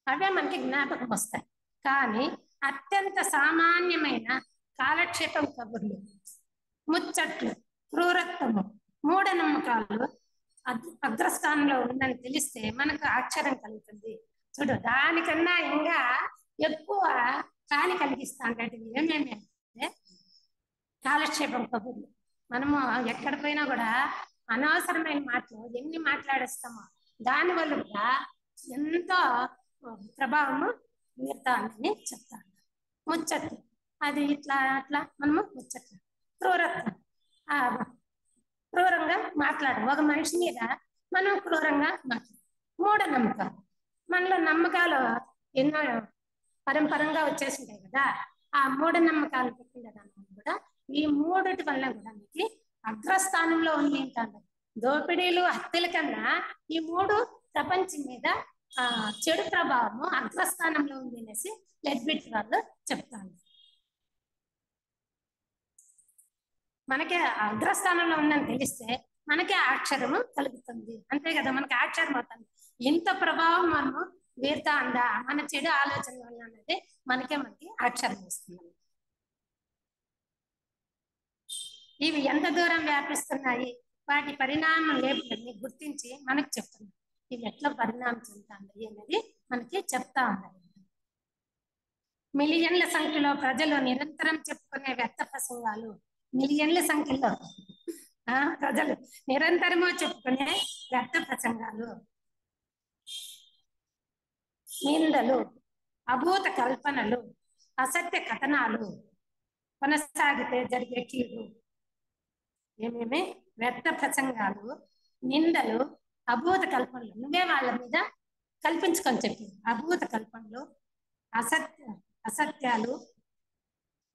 అవే మనకి జ్ఞాపకం వస్తాయి. కానీ అత్యంత సామాన్యమైన కాలక్షేపం కబుర్లు, ముచ్చట్లు, క్రూరత్వము, మూఢనమ్మకాలు అగ్రస్థానంలో ఉందని తెలిస్తే మనకు ఆశ్చర్యం కలుగుతుంది. చూడు, దానికన్నా ఇంకా ఎక్కువ హాని కలిగిస్తా అంటే ఏమేమి అంటే కాలక్షేపం కబుర్లు. మనము ఎక్కడ పోయినా కూడా అనవసరమైన మాటలు ఎన్ని మాట్లాడేస్తామో దానివల్ల కూడా ఎంతో ప్రభావము మీరుతా ఉందని చెప్తాను. ముచ్చట్లు, అది ఇట్లా అట్లా మనము ముచ్చట్లు. క్రూరత్వం, క్రూరంగా మాట్లాడడం, ఒక మనిషి మీద మనం క్రూరంగా మాట్లాడడం. మూఢనమ్మకాలు, మనలో నమ్మకాలు ఎన్నో పరంపరంగా వచ్చేసింటాయి కదా, ఆ మూఢనమ్మకాలు పెట్టిండడానికి కూడా ఈ మూడిటి వల్ల కూడా మనకి అగ్రస్థానంలో ఉంది ఏంటంటే దోపిడీలు, హత్యల కన్నా ఈ మూడు ప్రపంచం మీద చెడు ప్రభావము అగ్రస్థానంలో ఉంది అనేసి లెడ్బిట్ వాళ్ళు చెప్తాను. మనకే అగ్రస్థానంలో ఉందని తెలిస్తే మనకే అక్షరము కలుగుతుంది, అంతే కదా, మనకి అక్షరం అవుతుంది. ఇంత ప్రభావం మనము వీరుతా ఉందా మన చెడు ఆలోచన వల్ల అనేది మనకి అక్షరం వస్తుంది. ఇవి ఎంత దూరం వ్యాపిస్తున్నాయి, వాటి పరిణామం లేపుని గుర్తించి మనకు చెప్తున్నాయి. ఇవి ఎట్లా పరిణామం చెందుతాయి అనేది మనకి చెప్తా ఉన్నాయి. మిలియన్ల సంఖ్యలో ప్రజలు నిరంతరం చెప్పుకునే వ్యర్థ ప్రసంగాలు, మిలియన్ల సంఖ్యలో ప్రజలు నిరంతరము చెప్పుకునే వ్యర్థ ప్రసంగాలు, నిందలు, అభూత కల్పనలు, అసత్య కథనాలు, కొనసాగితే జరిగే కీడు. ఏమేమి వ్యర్థ ప్రసంగాలు, నిందలు, అభూత కల్పనలు, నువ్వే వాళ్ళ మీద కల్పించుకొని చెప్పి అభూత కల్పనలు, అసత్యాలు,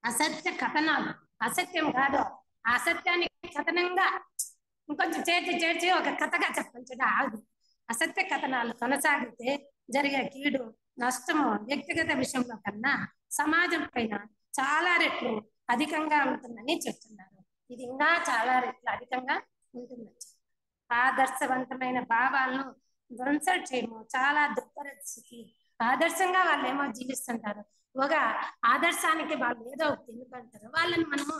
అసత్య కథనాలు, అసత్యం కాదు అసత్యాన్ని కథనంగా ఇంకొంచెం చేర్చి ఒక కథగా చెప్పండి. ఆగు. అసత్య కథనాలు కొనసాగితే జరిగే కీడు, నష్టము వ్యక్తిగత విషయంలో కన్నా సమాజం పైన చాలా రెట్లు అధికంగా ఉంటుందని చెప్తున్నారు. ఇది ఇంకా చాలా రెట్లు అధికంగా ఉంటుందని. ఆదర్శవంతమైన భావాలను ధ్వంసం చేయము చాలా దుఃఖస్థితి. ఆదర్శంగా వాళ్ళు ఏమో జీవిస్తుంటారు, ఒక ఆదర్శానికి వాళ్ళు ఏదో ఒకటి ఎందుకంటారు, వాళ్ళని మనము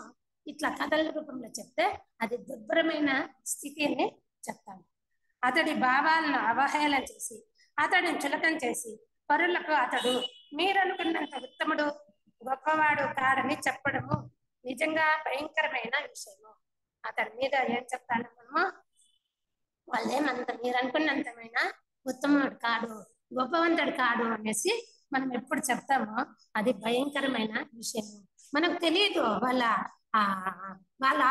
ఇట్లా కథల రూపంలో చెప్తే అది దుర్భరమైన స్థితిని చెప్తాము. అతడి భావాలను అవహేళన చేసి అతడిని చులకన చేసి పరులకు అతడు మీరనుకున్నంత ఉత్తముడు గొప్పవాడు కాడని చెప్పడము నిజంగా భయంకరమైన విషయము. అతడి మీద ఏం చెప్తాను మనము, వాళ్ళేమంత మీరు అనుకున్నంతమైన ఉత్తముడు కాడు, గొప్పవంతుడు కాడు అనేసి మనం ఎప్పుడు చెప్తామో అది భయంకరమైన విషయము. మనకు తెలియదు వాళ్ళ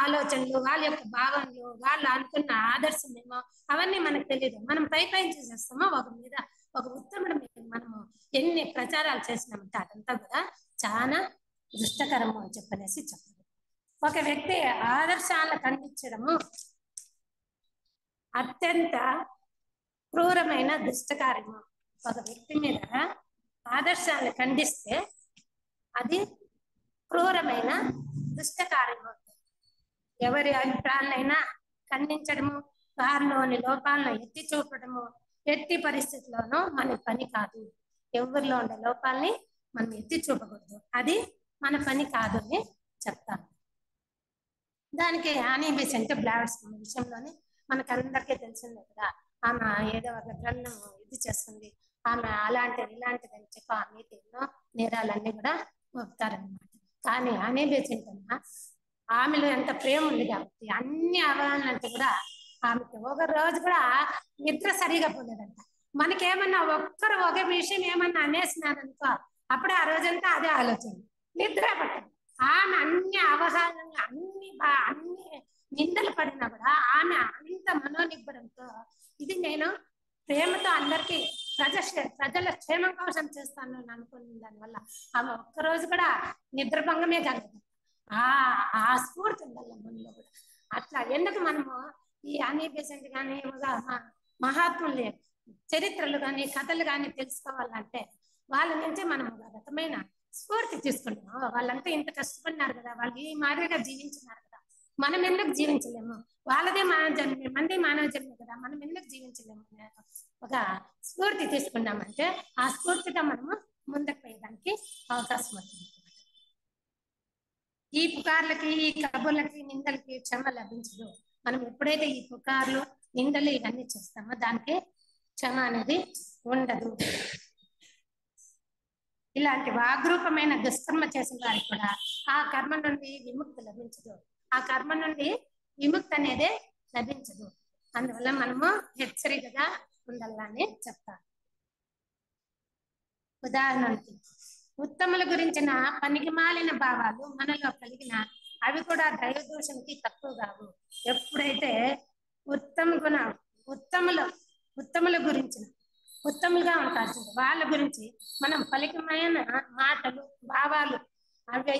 ఆలోచనలు, వాళ్ళ యొక్క భావనలు, వాళ్ళు అనుకున్న ఆదర్శం ఏమో అవన్నీ మనకు తెలియదు. మనం పై చేసేస్తామో ఒక మీద ఒక ఉత్తముడు మీద మనము ఎన్ని ప్రచారాలు చేసినామంటే అదంతా కూడా చాలా దుష్టకరము అని చెప్పనేసి చెప్పారు. ఒక వ్యక్తి ఆదర్శాలను ఖండించడము అత్యంత క్రూరమైన దుష్టకార్యము. ఒక వ్యక్తి మీద ఆదర్శాలను ఖండిస్తే అది క్రూరమైన దుష్టకార్యము. ఎవరి అభిప్రాయాలైనా ఖండించడము, వారిలోని లోపాలను ఎత్తి చూపడము ఎట్టి పరిస్థితుల్లోనూ మన పని కాదు. ఎవరిలో ఉండే లోపాలని మనం ఎత్తి చూపకూడదు, అది మన పని కాదు అని చెప్తాను. దానికి యానీ బెసెంట్ బ్లాడ్స్టోన్ విషయంలోనే మనకు అందరికీ తెలిసిందే కదా, ఆమె ఏదో ఒక గ్రంథం ఇది చేస్తుంది, ఆమె అలాంటిది ఇలాంటిది అని చెప్పి ఆ మీద ఎన్నో నేరాలన్నీ కూడా మోపుతారనమాట. కానీ యానీ బెసెంట్ అన్న ఆమెలో ఎంత ప్రేమ ఉంది కాబట్టి అన్ని అవగాహనలంటే కూడా ఆమెకి ఒక రోజు కూడా నిద్ర సరిగా పోలేదంట. మనకేమన్నా ఒక్కరు ఒక విషయం ఏమన్నా అనేసినారనుకో అప్పుడే ఆ రోజంతా అదే ఆలోచన, నిద్ర పట్టదు. ఆమె అన్ని అవగాహనలు అన్ని నిందలు పడినా కూడా ఆమె అంత మనోనిబ్బరంతో ఇది నేను ప్రేమతో అందరికీ ప్రజల క్షేమం కోసం చేస్తాను అని అనుకున్న దానివల్ల ఆమె ఒక్కరోజు కూడా నిద్రభంగమే కలగదు. ఆ స్ఫూర్తి ఉండాలి మనలో కూడా. అట్లా ఎందుకు మనము ఈ యానీ బెసెంట్ కానీ మహాత్ములు చరిత్రలు కానీ కథలు కానీ తెలుసుకోవాలంటే వాళ్ళ నుంచి మనం ఒక రకమైన స్ఫూర్తి తీసుకుంటాం. వాళ్ళంతా ఇంత కష్టపడినారు కదా, వాళ్ళు ఈ మాదిరిగా జీవించినారు కదా, మనం ఎందుకు జీవించలేము, వాళ్ళదే మానవ జన్మే, మనదే మానవ జన్మే కదా, మనం ఎందుకు జీవించలేము ఒక స్ఫూర్తి తీసుకున్నామంటే ఆ స్ఫూర్తిగా మనము ముందుకు పోయేదానికి అవకాశం అవుతుంది. ఈ పుకార్లకి, ఈ కబుర్లకి, నిందలకి క్షమ లభించదు. మనం ఎప్పుడైతే ఈ పుకార్లు, నిందలు ఇవన్నీ చేస్తామో దానికి క్షమ అనేది ఉండదు. ఇలాంటి వాగ్రూపమైన దుష్కర్మ చేసిన వారికి కూడా ఆ కర్మ నుండి విముక్తి లభించదు. ఆ కర్మ నుండి విముక్తి అనేది లభించదు. అందువల్ల మనము హెచ్చరికగా ఉండాలని చెప్తాను. ఉదాహరణకి ఉత్తముల గురించిన పనికిమాలిన భావాలు మనలో కలిగిన అవి కూడా దైవదూషణకి తక్కువ కావు. ఎప్పుడైతే ఉత్తముల గురించిన ఉత్తములుగా ఉంటారు చూడు, వాళ్ళ గురించి మనం పలికమైన మాటలు భావాలు అవి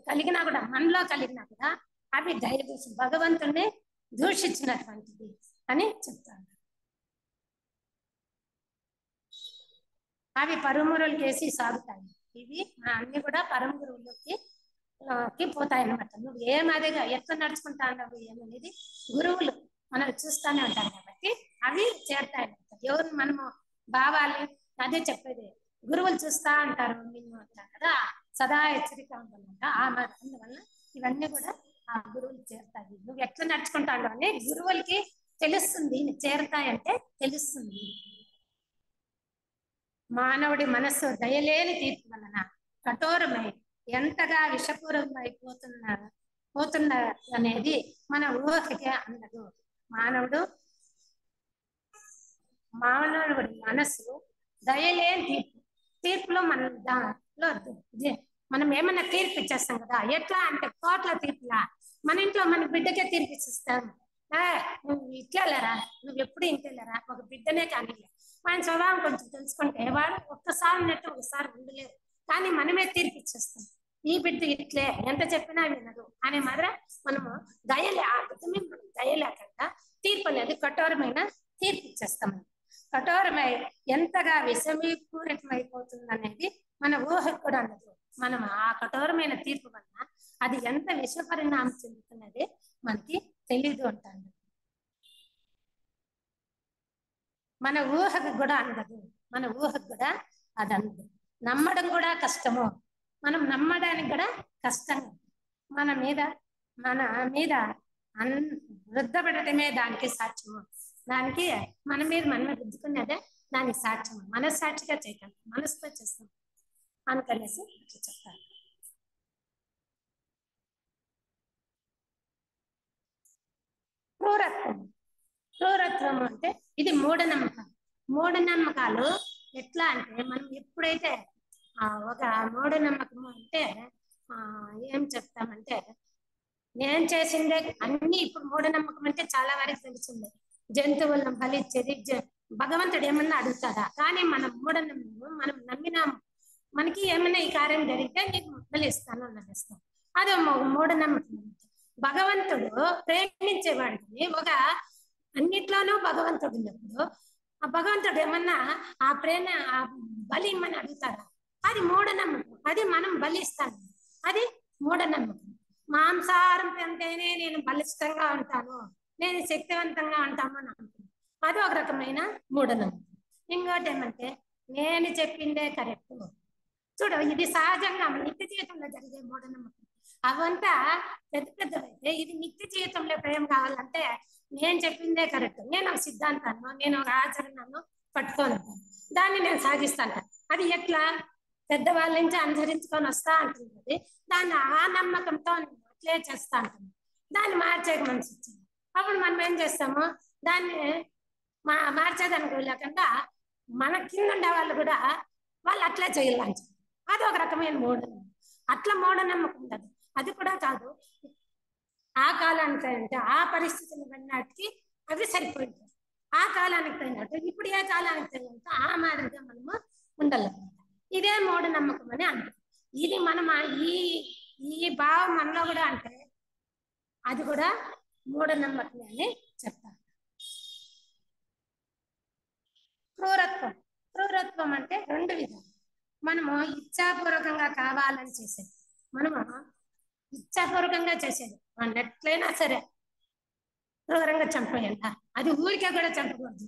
కలిగినా కూడా, మనలో కలిగినా కూడా అవి దైవదూషణ, భగవంతుణ్ణి దూషించినటువంటిది అని చెప్తాను. అవి పరమగురువులకి వేసి సాగుతాయి. ఇవి అన్ని కూడా పరమ గురువులకి పోతాయి అన్నమాట. నువ్వు ఏమదిగా ఎట్లా నడుచుకుంటా అన్నావు ఏమనేది గురువులు మనం చూస్తూనే ఉంటారు కాబట్టి అవి చేరుతాయి అన్నమాట. ఎవరు మనము భావాలు అదే చెప్పేది, గురువులు చూస్తా అంటారు నిన్ను అంటారు కదా, సదా హెచ్చరిక ఉండాలంట. అందువల్ల ఇవన్నీ కూడా ఆ గురువులు చేరుతాయి. నువ్వు ఎట్లా నడుచుకుంటావు అని గురువులకి తెలుస్తుంది, చేరుతాయంటే తెలుస్తుంది. మానవుడి మనస్సు దయలేని తీర్పు వలన కఠోరమై ఎంతగా పోతున్న అనేది మన ఊహకి అందదు. మానవుడి మనస్సు దయలేని తీర్పులో మనం ఏమన్నా తీర్పు ఇచ్చేస్తాం కదా, ఎట్లా అంటే కోట్ల తీర్పులా. మన ఇంట్లో మన బిడ్డకే తీర్పు ఇచ్చిస్తాం. నువ్వు ఇట్లేరా, నువ్వు ఎప్పుడు ఇంటలేరా, ఒక బిడ్డనే కానీ మన స్వభావం కొంచెం తెలుసుకుంటే వాడు ఒక్కసారి ఉన్నట్టు ఒకసారి ఉండలేరు. కానీ మనమే తీర్పు ఇచ్చేస్తాం, ఈ బిడ్డ ఇట్లే ఎంత చెప్పినా వినదు అనే మాత్రం మనము ఆ బిడ్డమే మనం దయలేకుండా తీర్పు అనేది కఠోరమైన తీర్పు ఇచ్చేస్తాం. కఠోరమై ఎంతగా విషమీకూరితమైపోతుంది అనేది మన ఊహకు కూడా ఉండదు. మనం ఆ కఠోరమైన తీర్పు వలన అది ఎంత విష పరిణామం చెందుతున్నది మనకి తెలీదు అంటాడు. మన ఊహకు కూడా అందదు, మన ఊహకు కూడా అది అందదు. నమ్మడం కూడా కష్టము, మనం నమ్మడానికి కూడా కష్టం. మన మీద వృద్ధపడటమే దానికి సాక్ష్యము. దానికి మన మీద మనమే గుద్దుకున్నదే దానికి సాక్ష్యము. మనస్సాక్షిగా చేయటం, మనసుతో చేస్తాం అనుకనేసి చెప్తారు. క్రూరత్వం అంటే ఇది మూఢనమ్మకాలు. ఎట్లా అంటే మనం ఎప్పుడైతే ఒక మూఢనమ్మకం అంటే ఏం చెప్తామంటే, నేను చేసిందే అన్ని ఇప్పుడు మూఢనమ్మకం అంటే చాలా వరకు తెలిసిందే. జంతువులను బలిచ్చేది భగవంతుడు ఏమన్నా అడుగుతాడా? కానీ మనం మూఢనమ్మకం, మనం నమ్మినాము, మనకి ఏమన్నా ఈ కార్యం జరిగితే నీకు బలిస్తాను అన్నదిస్తాం. అదే మూఢనమ్మకం. భగవంతుడు ప్రేమించేవాడిని అన్నిట్లోనూ భగవంతుడు ఉన్నప్పుడు ఆ భగవంతుడు ఏమన్నా ఆ ప్రేమ బలి ఇమ్మని అడుగుతాడా? అది మూఢనమ్మకం. అది మనం బలిస్తాను, అది మూఢనమ్మకం. మాంసాహారం తింటేనే నేను బలిష్టంగా ఉంటాను, నేను శక్తివంతంగా ఉంటాను అని అంటున్నాను, అది ఒక రకమైన మూఢనమ్మకం. ఇంకోటి ఏమంటే నేను చెప్పిందే కరెక్ట్. చూడు, ఇది సహజంగా నిత్య జీవితంలో జరిగే మూఢనమ్మకం. అవంతా పెద్దవైతే ఇది నిత్య జీవితంలో ప్రేమ కావాలంటే నేను చెప్పిందే కరెక్ట్, నేను ఒక సిద్ధాంతాన్ని, నేను ఒక ఆచరణను పట్టుకొని దాన్ని నేను సాగిస్తాను. అది ఎట్లా పెద్దవాళ్ళ నుంచి అనుసరించుకొని వస్తా అంటుంది. దాన్ని ఆ నమ్మకంతో అట్లే చేస్తా అంటుంది. దాన్ని మార్చేకి మనసు వచ్చింది. అప్పుడు మనం ఏం చేస్తాము, దాన్ని మార్చేదానికి లేకుండా మన కింద ఉండే వాళ్ళు కూడా వాళ్ళు అట్లే చేయాలని, అది ఒక రకమైన మూఢనమ్మకం. అట్లా మూఢనమ్మకం ఉండదు. అది కూడా కాదు, ఆ కాలానికి అంటే ఆ పరిస్థితిని బట్టి అవి సరిపోయింది. ఆ కాలానికి తగినట్టు ఇప్పుడు ఏ కాలానికి తగినట్టు ఆ మాదిరిగా మనము ఉండాలన్నమాట. ఇదే మూఢనమ్మకం అని అంటారు. ఇది మనం ఈ భావం మనలో కూడా అంటే అది కూడా మూఢనమ్మకం అని చెప్తారు. క్రూరత్వం అంటే రెండు విధాలు. మనము ఇచ్ఛాపూర్వకంగా కావాలని చేసేది, మనము ఇచ్ఛాపూర్వకంగా చేసేది, వాళ్ళు ఎట్లయినా సరే క్రూరంగా చంపేయాల. అది ఊరికే కూడా చంపకూడదు,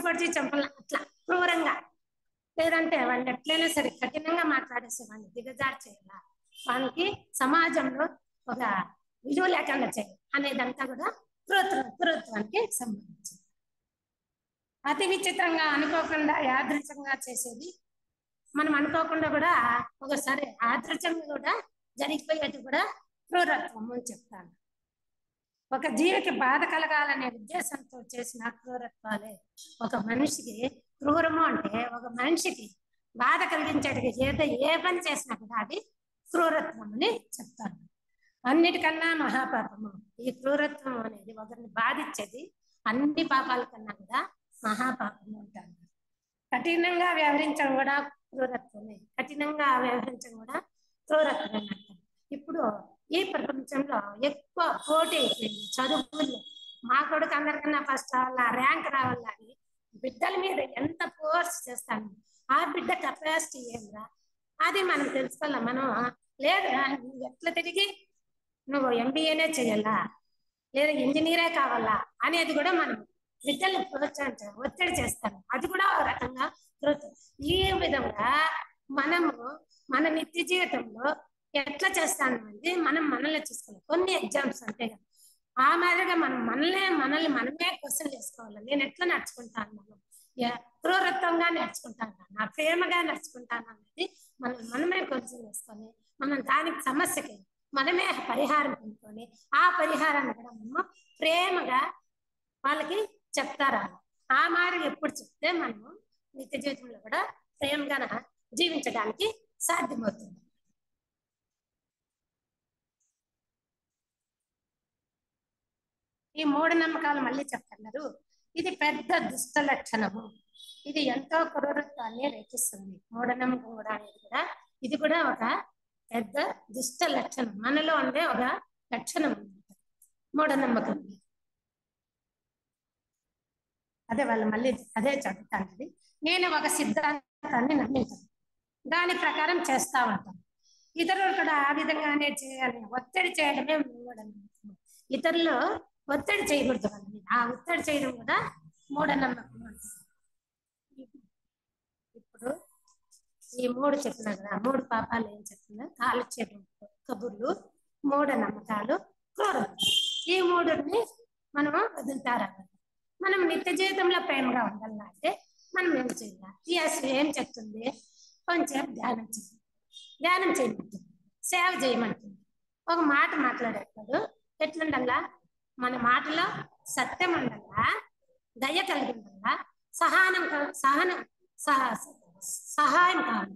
పొడిచి చంపాల అట్లా క్రూరంగా. లేదంటే వాళ్ళని ఎట్లయినా సరే కఠినంగా మాట్లాడేసే వాళ్ళని దిగజారు చేయాల, వాళ్ళకి సమాజంలో ఒక విలువ లేకుండా చేయాలి అనేదంతా కూడా క్రూరత్వానికి సంబంధించింది. అతి విచిత్రంగా అనుకోకుండా యాదృచ్ఛంగా చేసేది, మనం అనుకోకుండా కూడా ఒకసారి యాదృచ్ఛంగా కూడా జరిగిపోయేది కూడా క్రూరత్వం అని చెప్తాను. ఒక జీవికి బాధ కలగాలనే ఉద్దేశంతో చేసిన క్రూరత్వాలే ఒక మనిషికి క్రూరము. అంటే ఒక మనిషికి బాధ కలిగించేట్టుగా ఏ పని చేసినా కూడా అది క్రూరత్వం అని చెప్తాను. అన్నిటికన్నా మహాపాపము ఈ క్రూరత్వం అనేది ఒకరిని బాధించేది అన్ని పాపాల కన్నా కూడా మహాపాపము అంటారు. కఠినంగా వ్యవహరించడం కూడా క్రూరత్వమే, కఠినంగా వ్యవహరించడం కూడా క్రూరత్వమే అంటారు. ఇప్పుడు ఈ ప్రపంచంలో ఎక్కువ పోటీ అయిపోయింది చదువుల్లో. మా కొడుకు అందరికన్నా ఫస్ట్ రావాలా, ర్యాంక్ రావాలా అని బిడ్డల మీద ఎంత ఫోర్స్ చేస్తాను. ఆ బిడ్డ కెపాసిటీ ఏంద్రా అది మనం తెలుసుకోవాలా. మనం లేదురా నువ్వు ఎట్లా తిరిగి నువ్వు ఎంబీఏనే చేయాలా లేదా ఇంజనీరే కావాలా అనేది కూడా మనం బిడ్డల్ని ప్రోత్సహించాలి, ఒత్తిడి చేస్తాను. అది కూడా ఒక రకంగా ఈ విధంగా మనము మన నిత్య జీవితంలో ఎట్లా చేస్తాను అంటే మనం మనల్ని చూసుకోవాలి. కొన్ని ఎగ్జామ్స్ అంటే కదా ఆ మాదిరిగా మనం మనల్ని మనమే క్వశ్చన్ చేసుకోవాలి. నేను ఎట్లా నడుచుకుంటాను, మనం క్రూరత్వంగా నడుచుకుంటాను, నా ప్రేమగా నడుచుకుంటాను అనేది మనమే క్వశ్చన్ చేసుకొని మనం దానికి సమస్యకి మనమే పరిహారం పొందుకొని ఆ పరిహారాన్ని కూడా మనము ప్రేమగా వాళ్ళకి చెప్తారా. ఆ మాదిరి ఎప్పుడు చెప్తే మనము నిత్య జీవితంలో కూడా ప్రేమగా జీవించడానికి సాధ్యమవుతుంది. ఈ మూఢనమ్మకాలు మళ్ళీ చెప్తున్నారు. ఇది పెద్ద దుష్ట లక్షణము. ఇది ఎంతో క్రూరత్వాన్ని రేపిస్తుంది. మూఢనమ్మకం కూడా అనేది కూడా ఇది కూడా ఒక పెద్ద దుష్ట లక్షణం. మనలో ఉండే ఒక లక్షణం మూఢనమ్మకం. అదే వాళ్ళు మళ్ళీ అదే చదువుతాను. నేను ఒక సిద్ధాంతాన్ని నమ్మించాను, దాని ప్రకారం చేస్తా ఉంటాను. ఇతరులు కూడా ఆ విధంగానే చేయాలి, ఒత్తిడి చేయడమే మూఢనమ్మకం. ఇతరులు ఒత్తిడి చేయకూడదు వాళ్ళని, ఆ ఒత్తిడి చేయడం కూడా మూఢనమ్మకం. ఇప్పుడు ఈ మూడు చెప్పినా కదా, మూడు పాపాలు ఏం చెప్తున్నా, కాలక్షేపం, కబుర్లు, మూఢనమ్మకాలు, క్రూరం. ఈ మూడుని మనము వదులుతారా. మనం నిత్య జీవితంలో ప్రేమగా ఉండాలంటే మనం ఏం చేయాలి? ఏం చెప్తుంది? కొంచెం ధ్యానం చేయాలి, ధ్యానం చేయమంటుంది, సేవ చేయమంటుంది. ఒక మాట మాట్లాడేటప్పుడు ఎట్లుండల్లా, మన మాటలో సత్యం ఉండల్లా, దయ కలిగి ఉండల్లా, సహాయం కావాలి.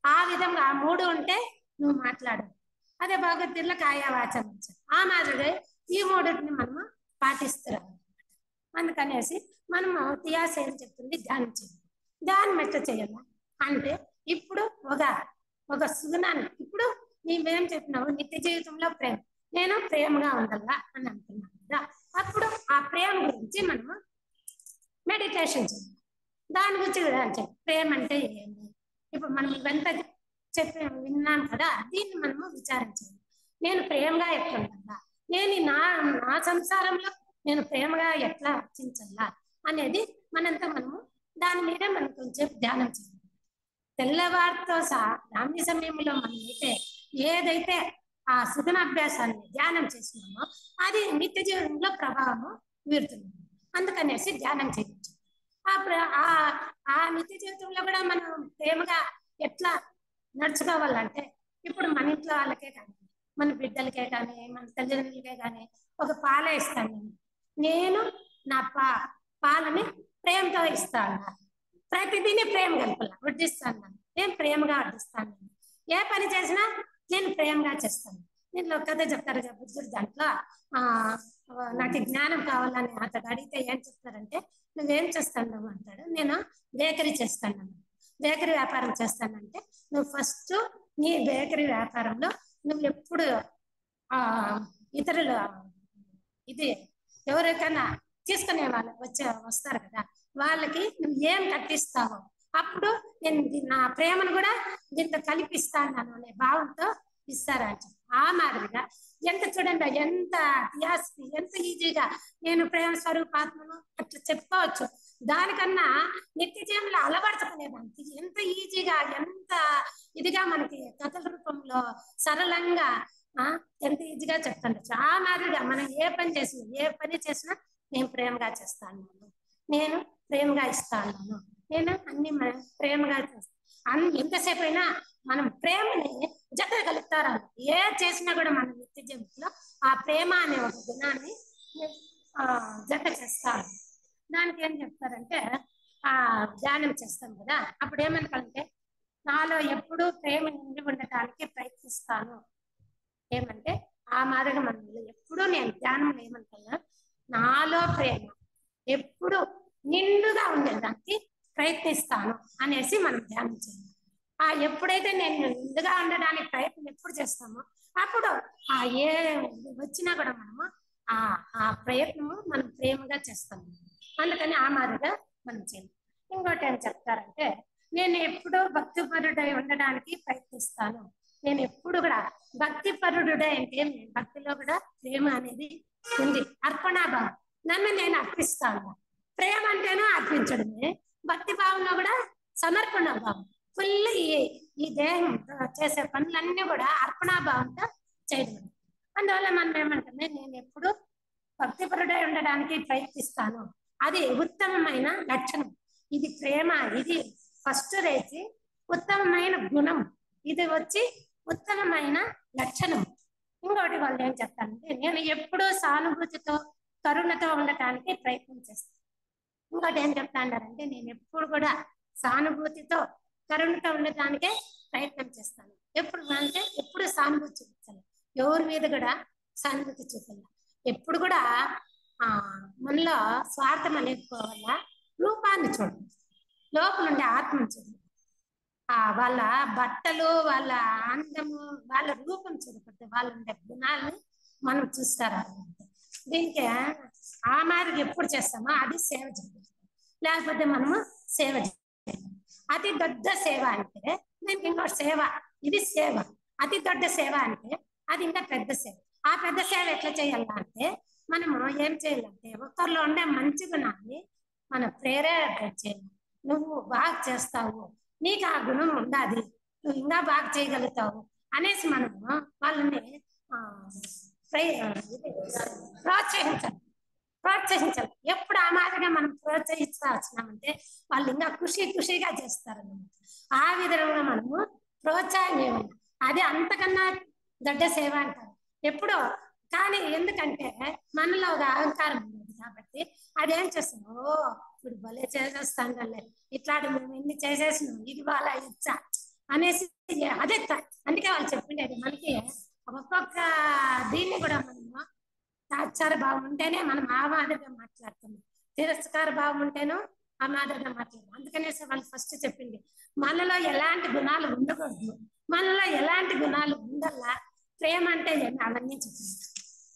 ఆ విధంగా ఆ మూడు ఉంటే నువ్వు మాట్లాడు. అదే భగవద్గీతలో కాయవాచం ఆ మాదిరిగా ఈ మూడుని మనము పాటిస్తున్నాం. అందుకనేసి మనము త్యాస ఏం చెప్తుంది? ధ్యానం చేయాలి. ధ్యానం ఎట్లా చేయాలి అంటే ఇప్పుడు ఒక సుగుణాన్ని, ఇప్పుడు నీవేం చెప్పినావు? నిత్య జీవితంలో ప్రేమ, నేను ప్రేమగా ఉండాలా అని అంటున్నాను కదా. అప్పుడు ఆ ప్రేమ గురించి మనము మెడిటేషన్ చేయాలి. దాని గురించి ప్రేమ అంటే ఏంటి? ఇప్పుడు మనం ఇవంతా విన్నాం కదా, దీన్ని మనము విచారించాలి. నేను ప్రేమగా ఎట్లా ఉండాలా, నేను నా సంసారంలో నేను ప్రేమగా ఎట్లా రక్షించాలా అనేది మనంతా మనము దాని మీద మనం కొంచెం ధ్యానం చేయాలి. తెల్లవారితో సహా బ్రాహ్మీ సమయంలో మనం ఏదైతే ఆ సుగుణాభ్యాసాన్ని ధ్యానం చేసినామో అది నిత్య జీవనంలో ప్రభావము వీరుతుంది. అందుకనేసి ధ్యానం చేయవచ్చు. ఆ నిత్య జీవితంలో కూడా మనం ప్రేమగా ఎట్లా నడుచుకోవాలంటే, ఇప్పుడు మన ఇంట్లో వాళ్ళకే కానీ, మన బిడ్డలకే కానీ, మన తల్లిదండ్రులకే కానీ ఒక పాలే ఇస్తాను. నేను నా పాలని ప్రేమతో ఇస్తాను. ప్రతిదీని ప్రేమ కలపాల, వడ్డిస్తాను. నేను ప్రేమగా వడ్డిస్తాను. ఏ పని చేసినా నేను ప్రేమగా చేస్తాను. నేను కథ చెప్తారు బుద్ధుడు, దాంట్లో నాకు జ్ఞానం కావాలని అతడు అడిగితే ఏం చెప్తారంటే, నువ్వేం చేస్తాను అంటాడు. నేను బేకరీ చేస్తాను. బేకరీ వ్యాపారం చేస్తానంటే, నువ్వు ఫస్ట్ నీ బేకరీ వ్యాపారంలో నువ్వు ఎప్పుడు ఇతరులు ఇది ఎవరికైనా తీసుకునే వాళ్ళు వస్తారు కదా, వాళ్ళకి నువ్వు ఏం కట్టిస్తావో అప్పుడు నేను నా ప్రేమను కూడా దీంతో కల్పిస్తాను అనే భావంతో ఇస్తారంట. ఆ మాదిరిగా ఎంత చూడండి, ఎంత ఈజీగా నేను ప్రేమ స్వరూపాత్మను అట్లా చెప్పుకోవచ్చు. దానికన్నా నిత్య జీవనంలో అలవర్చుకునేదానికి ఎంత ఈజీగా, ఎంత ఇదిగా మనకి కథల రూపంలో సరళంగా ఎంత ఈజీగా చెప్తుండొచ్చు. ఆ మాదిరిగా మనం ఏ పని చేసినా నేను ప్రేమగా చేస్తాను, నేను ప్రేమగా ఇస్తాను, నేను అన్ని ప్రేమగా చేస్తాను. ఎంతసేపు అయినా మనం ప్రేమని జతగలుగుతారు. ఏ చేసినా కూడా మన నిత్య జీవితంలో ఆ ప్రేమ అనే ఒక గుణాన్ని జత చేస్తాను. దానికి ఏం చెప్తారంటే, ధ్యానం చేస్తాం కదా, అప్పుడు ఏమనుకోవాలంటే నాలో ఎప్పుడూ ప్రేమ నిండి ఉండటానికి ప్రయత్నిస్తాను. ఏమంటే ఆ మాదిరిగా మనలో ఎప్పుడూ నేను ధ్యానంలో ఏమంటున్నా, నాలో ప్రేమ ఎప్పుడు నిండుగా ఉండేదానికి ప్రయత్నిస్తాను అనేసి మనం ధ్యానం చేయాలి. ఎప్పుడైతే నేను నిండుగా ఉండడానికి ప్రయత్నం ఎప్పుడు చేస్తామో అప్పుడు ఏ వచ్చినా కూడా మనము ఆ ప్రయత్నము మనం ప్రేమగా చేస్తాము. అందుకని ఆ మాదిరిగా మనం చేయాలి. ఇంకోటి ఏం చెప్తారంటే, నేను ఎప్పుడూ భక్తిపరుడై ఉండడానికి ప్రయత్నిస్తాను. నేను ఎప్పుడు కూడా భక్తిపరుడుడే అంటే భక్తిలో కూడా ప్రేమ అనేది ఉంది, అర్పణాభావం. నన్ను నేను అర్పిస్తాను. ప్రేమ అంటేనే అర్పించడమే, భక్తి భావంలో కూడా సమర్పణ భావం. ఫుల్ ఈ దేహం చేసే పనులన్నీ కూడా అర్పణాభావంతో చేయడం. అందువల్ల మనం ఏమంటే, నేను ఎప్పుడు భక్తిపరుడై ఉండడానికి ప్రయత్నిస్తాను. అది ఉత్తమమైన లక్షణం. ఇది ప్రేమ, ఇది ఫస్ట్ రేసి ఉత్తమమైన గుణం, ఇది వచ్చి ఉత్తమమైన లక్షణం. ఇంకోటి వాళ్ళు ఏం చెప్తానంటే, నేను ఎప్పుడూ సానుభూతితో కరుణతో ఉండటానికి ప్రయత్నం చేస్తాను. ఇంకోటి ఏం చెప్తాంటారంటే, నేను ఎప్పుడు కూడా సానుభూతితో కరుణతో ఉండటానికే ప్రయత్నం చేస్తాను. ఎప్పుడు అంటే ఎప్పుడు సానుభూతి చూపించాలి, ఎవరి మీద కూడా సానుభూతి చూపించాలి. ఎప్పుడు కూడా మనలో స్వార్థం అనేకపోవాల, రూపాన్ని చూడండి, లోపల ఉండే ఆత్మను చూడండి. వాళ్ళ బట్టలు, వాళ్ళ అందము, వాళ్ళ రూపం చూడకూడదు, వాళ్ళ ఉండే గుణాలని మనం చూస్తారా. దీనికి ఆ మాదిరి ఎప్పుడు చేస్తామో అది సేవ చేయాలి. లేకపోతే మనము సేవ చేయాలి. అతి దొడ్డ సేవ అంటే దానికి ఇంకో సేవ, ఇది సేవ. అతి దొడ్డ సేవ అంటే అది ఇంకా పెద్ద సేవ. ఆ పెద్ద సేవ ఎట్లా చేయాలంటే, మనము ఏం చేయాలంటే ఒకరిలో ఉండే మంచి గుణాన్ని మనం ప్రేరేపణ చేయాలి. నువ్వు బాగా చేస్తావు, నీకు ఆ గుణం ఉండాలి, నువ్వు ఇంకా బాగా చేయగలుగుతావు అనేసి మనము వాళ్ళని ప్రోత్సహించాలి. ఎప్పుడు ఆ మాదిరిగా మనం ప్రోత్సహించాల్సినామంటే వాళ్ళు ఇంకా ఖుషిగా చేస్తారన్నమాట. ఆ విధంగా మనము ప్రోత్సాహం చేయాలి. అది అంతకన్నా దొడ్డ సేవ అంటారు ఎప్పుడో. కానీ ఎందుకంటే మనలో ఒక అహంకారం ఉండదు కాబట్టి అదేం చేస్తాం, ఇప్పుడు భలే చేసేస్తాండే, ఇట్లాంటి మేము ఎన్ని చేసేసినాం, ఇది వాళ్ళ ఇచ్చా అనేసి అదే. అందుకే వాళ్ళు చెప్పిండేది మనకి ఒక్కొక్క దీన్ని కూడా మనము తాత్సార భావం ఉంటేనే మనం ఆ మాదిరిగా మాట్లాడుతున్నాం, తిరస్కార భావం ఉంటేనో ఆ మాదిరిగా మాట్లాడతాం. అందుకనేసి వాళ్ళు ఫస్ట్ చెప్పింది మనలో ఎలాంటి గుణాలు ఉండకూడదు, మనలో ఎలాంటి గుణాలు ఉండల్లా, ప్రేమ అంటే అవన్నీ చెప్పింది.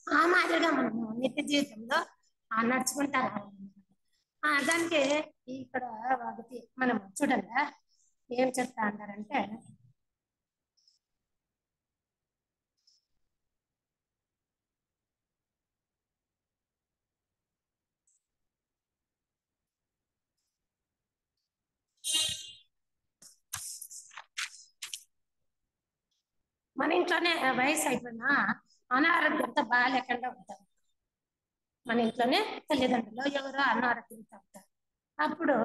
ఆ మాదిరిగా మనము నిత్య జీవితంలో నడుచుకుంటారు. దానికి ఇక్కడ ఒకటి మనం చూడండి ఏం చెప్తా అన్నారంటే, మన ఇంట్లోనే వయసు అయిపోయినా అనారోగ్యంతో బాగాలేకుండా ఉంటారు. మన ఇంట్లోనే తల్లిదండ్రులు ఎవరో అనారోగ్యంతో ఉంటారు. అప్పుడు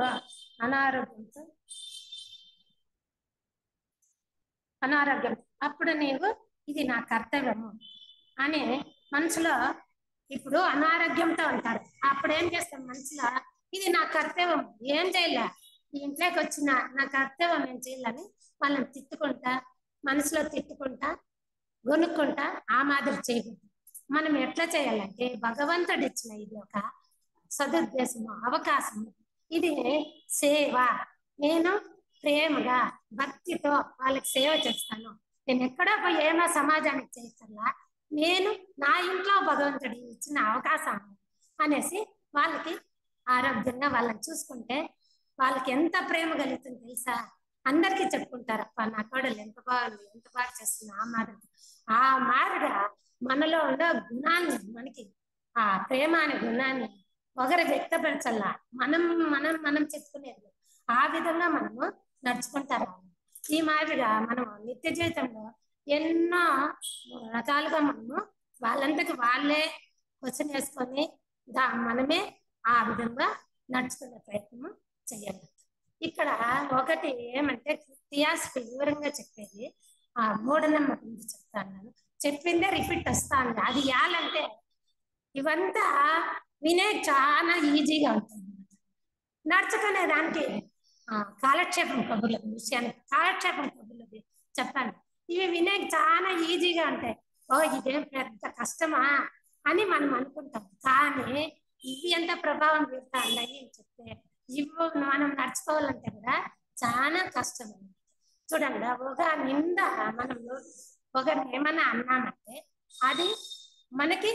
అనారోగ్యం అప్పుడు నీవు ఇది నా కర్తవ్యము అని మనసులో, ఇప్పుడు అనారోగ్యంతో ఉంటారు, అప్పుడు ఏం చేస్తాం మనసులో, ఇది నా కర్తవ్యం, ఏం చేయలే, ఈ ఇంట్లోకి వచ్చిన నా కర్తవ్యం ఏం చేయాలని వాళ్ళని తిట్టుకుంటా, మనసులో తిట్టుకుంటా, గొనుక్కుంటా ఆ మాదిరి చేయకూడదు. మనం ఎట్లా చేయాలంటే, భగవంతుడు ఇచ్చిన ఇది ఒక సదుద్దేశము, అవకాశము, ఇది సేవ. నేను ప్రేమగా భక్తితో వాళ్ళకి సేవ చేస్తాను. నేను ఎక్కడో పోయి ఏమో సమాజానికి చేయకల్లా, నేను నా ఇంట్లో భగవంతుడి ఇచ్చిన అవకాశం అనేసి వాళ్ళకి ఆరోగ్యంగా వాళ్ళని చూసుకుంటే వాళ్ళకి ఎంత ప్రేమ కలుగుతుంది తెలుసా. అందరికీ చెప్పుకుంటారు, అప్ప నా కోడలు ఎంత బాగుంది, ఎంత బాగా చేస్తుంది. ఆ మాదిరిగా మనలో ఉండే గుణాన్ని, మనకి ఆ ప్రేమ అనే గుణాన్ని ఒకరు వ్యక్తపరచల్లా, మనం చెప్పుకునేది ఆ విధంగా మనము నడుచుకుంటారు. ఈ మాదిరిగా మనం నిత్య జీవితంలో ఎన్నో రకాలుగా మనము వాళ్ళంతకి వాళ్ళే క్వశ్చన్ వేసుకొని మనమే ఆ విధంగా నడుచుకునే ప్రయత్నం చేయాలి. ఇక్కడ ఒకటి ఏమంటే థియాసఫీ వివరంగా చెప్పేది, మూఢనమ్మకం గురించి చెప్తాను. చెప్పిందే రిపీట్ వస్తాను. అది యాలంటే ఇవంతా వినే చాలా ఈజీగా ఉంటుంది, నడుచుకునే దానికి కాలక్షేపం కబుర్ల విషయానికి కాలక్షేపం కబుర్లది చెప్పాను. ఇవి వినేకి చాలా ఈజీగా ఉంటాయి. ఓ ఇదేం పెద్ద కష్టమా అని మనం అనుకుంటాం. కానీ ఇవి ఎంత ప్రభావం చూపుతా ఉన్నాయి అని చెప్తే ఇవి మనం నడుచుకోవాలంటే కూడా చాలా కష్టం. చూడండి, ఒక నింద మనం ఒకరిని ఏమన్నా అన్నామంటే అది మనకి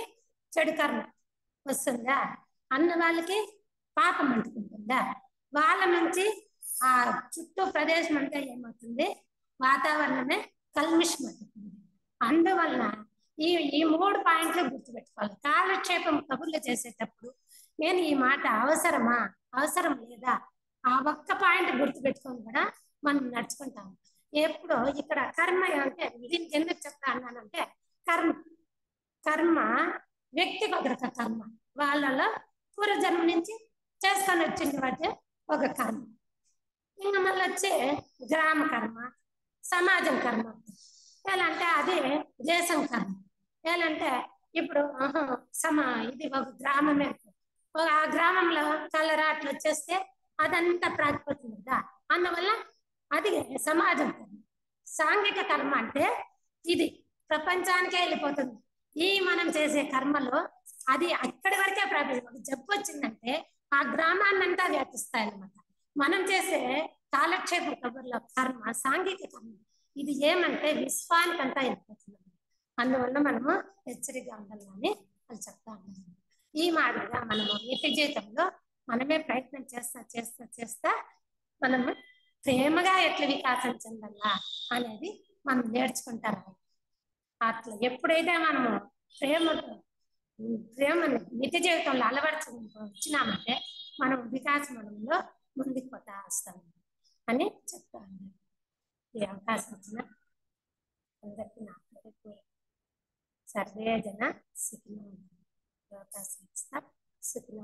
చెడు కర్మ వస్తుందా, అన్న వాళ్ళకి పాపం అంటుకుంటుందా, వాళ్ళ నుంచి ఆ చుట్టూ ప్రదేశం అంతా ఏమవుతుంది, వాతావరణమే కల్మిషం అవుతుంది. అందువలన ఈ ఈ 3 పాయింట్లు గుర్తుపెట్టుకోవాలి. కాలక్షేపం కబుర్లు చేసేటప్పుడు నేను ఈ మాట అవసరమా అవసరం లేదా ఆ ఒక్క పాయింట్ గుర్తుపెట్టుకొని కూడా మనం నడుచుకుంటాము. ఎప్పుడు ఇక్కడ కర్మ అంటే దీనికి ఎందుకు చెప్తా అన్నానంటే కర్మ కర్మ వ్యక్తిగత కర్మ వాళ్ళలో పూర్వజన్మ నుంచి చేసుకొని వచ్చింది వాటి ఒక కర్మ. ఇంకా మళ్ళీ వచ్చే గ్రామ కర్మ, సమాజం కర్మ. ఎలా అంటే అది దేశం కర్మ. ఎలా అంటే ఇప్పుడు ఇది ఒక గ్రామమే, ఆ గ్రామంలో కలరా అట్లా వచ్చేస్తే అదంతా ప్రాగిపోతుంది కదా, అందువల్ల అది సమాజం కర్మ. సాంఘిక కర్మ అంటే ఇది ప్రపంచానికే వెళ్ళిపోతుంది. ఈ మనం చేసే కర్మలో అది అక్కడి వరకే ప్రారంభం. జబ్బు వచ్చిందంటే ఆ గ్రామాన్ని అంతా వ్యాపిస్తాయి అన్నమాట. మనం చేసే కాలక్షేప కబుర్ల కర్మ సాంఘిక కర్మ. ఇది ఏమంటే విశ్వానికంతా వెళ్ళిపోతుంది. అందువల్ల మనము హెచ్చరికగా ఉండాలని వాళ్ళు చెప్తా ఉన్నారు. ఈ మాదిరిగా మనము నిత్య జీవితంలో మనమే ప్రయత్నం చేస్తా చేస్తా చేస్తా మనము ప్రేమగా ఎట్లా వికాసం చెందాలా అనేది మనం నేర్చుకుంటారు. అట్లా ఎప్పుడైతే మనము ప్రేమని నిత్య జీవితంలో వచ్చినామంటే మనం వికాసమనంలో ముందుకు పోతా వస్తాము అని చెప్తా ఉన్నాను. ఈ అవకాశం ఇచ్చిన అందరికీ నా సర్వే జన సుఖినో అవకాశం ఇస్తా సుఖినో